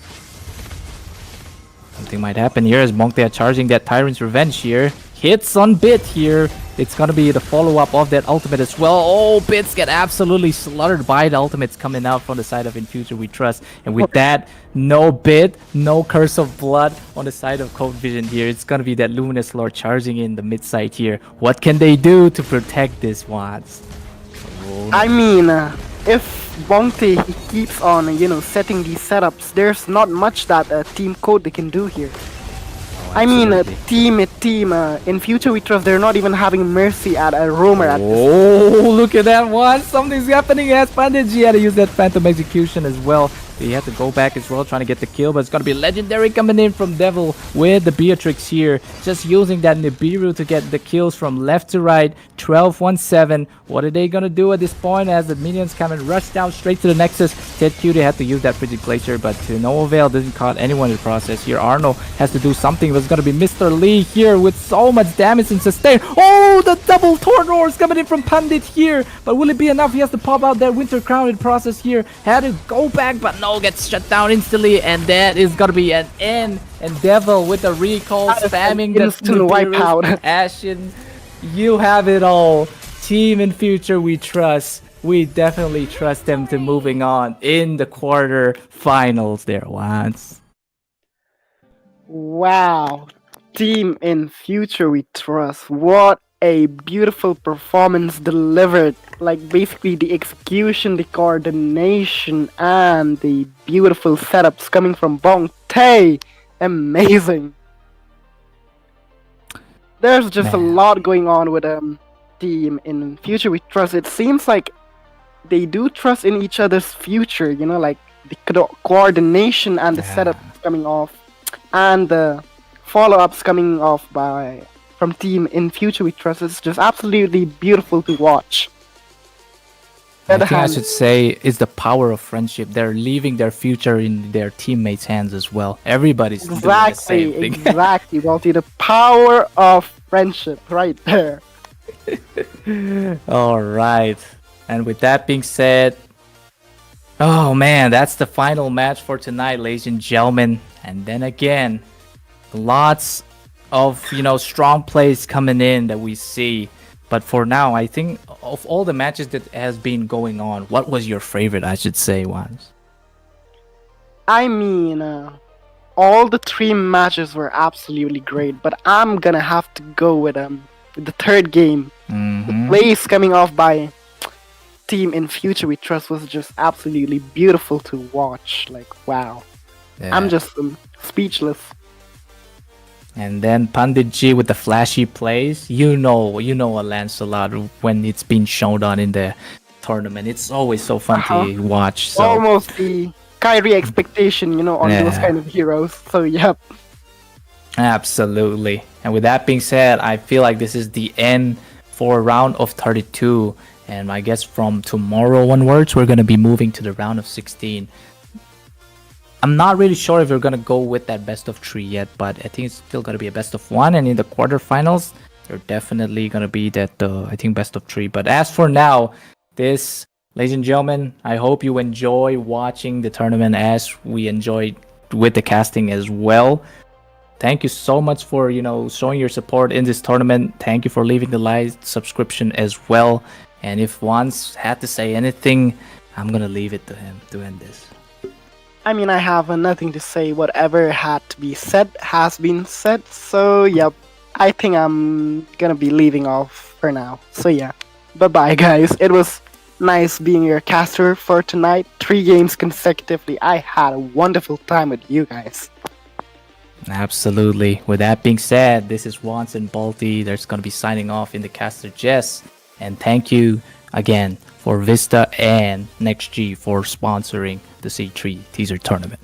Something might happen here as Moktea charging that Tyrant's Revenge here. Hits on Bit here. It's gonna be the follow-up of that ultimate as well. Oh, Bits get absolutely slaughtered by the ultimates coming out from the side of In Future We Trust. And with that, no Bit, no Curse of Blood on the side of Code Vision here. It's gonna be that Luminous Lord charging in the mid side here. What can they do to protect this, Watts? I mean, if Bongte he keeps on, you know, setting these setups, there's not much that Team Code they can do here. I mean, team, in future we trust, they're not even having mercy at a roamer at this. Oh, look at that one. Something's happening as Pandit G had to use that Phantom Execution as well. He had to go back as well, trying to get the kill, but it's going to be Legendary coming in from Devil with the Beatrix here. Just using that Nibiru to get the kills from left to right. 12-1-7. What are they going to do at this point as the minions come and rush down straight to the Nexus? TEDQ, they had to use that Frigid Glacier, but to no avail. Doesn't caught anyone in the process here. Arno has to do something, but it's going to be Mr. Lee here with so much damage and sustain. Oh, the double Tornor is coming in from Pandit here, but will it be enough? He has to pop out that Winter Crown in process here. Had to go back, but no, gets shut down instantly, and that is gonna be an end. And Devil with the recall, That is an spamming the instant wipeout. Ashen, you have it all. Team In Future We Trust. We definitely trust them to moving on in the quarter finals there, once. Wow. Team in future we trust. What a beautiful performance delivered. Like basically the execution, the coordination, and the beautiful setups coming from Bong Tae. Amazing. There's just a Man. lot going on with team in future we trust. It seems like they do trust in each other's future, you know, like the coordination and the Yeah. setups coming off, and the follow-ups coming off from team in future we trust. It's just absolutely beautiful to watch. I Other think I hand- should say is the power of friendship. They're leaving their future in their teammates' hands as well. Everybody's doing the same Exactly, thing. exactly, Walty. The power of friendship, right there. All right. And with that being said, oh man, that's the final match for tonight, ladies and gentlemen. And then again, lots of, you know, strong plays coming in that we see. But for now, I think of all the matches that has been going on, what was your favorite, I should say, once? I mean, all the three matches were absolutely great, but I'm gonna have to go with the third game. Mm-hmm. Plays coming off by team in future we trust was just absolutely beautiful to watch. Like wow, I'm just speechless. And then Pandit G with the flashy plays. You know a Lancelot when it's been shown on in the tournament. It's always so fun to watch. So Almost the Kyrie expectation, you know, on those Yeah. kind of heroes. So yeah. absolutely. And with that being said, I feel like this is the end for round of 32. And I guess from tomorrow onwards, we're gonna be moving to the round of 16. I'm not really sure if we're gonna go with that best of 3 yet, but I think it's still gonna be a best of 1. And in the quarterfinals, they're definitely gonna be that I think best of 3. But as for now, this, ladies and gentlemen, I hope you enjoy watching the tournament as we enjoyed with the casting as well. thank you so much for showing your support in this tournament. Thank you for leaving the live subscription as well. And if Juan's had to say anything, I'm gonna leave it to him to end this. I mean, I have nothing to say. Whatever had to be said has been said. So, yep. I think I'm gonna be leaving off for now. So, yeah. Bye-bye, guys. It was nice being your caster for tonight. 3 games consecutively. I had a wonderful time with you guys. Absolutely. With that being said, this is Wans and Balti. There's gonna be signing off in the caster Jess. And thank you again for Vista and NextG for sponsoring the C3 teaser tournament.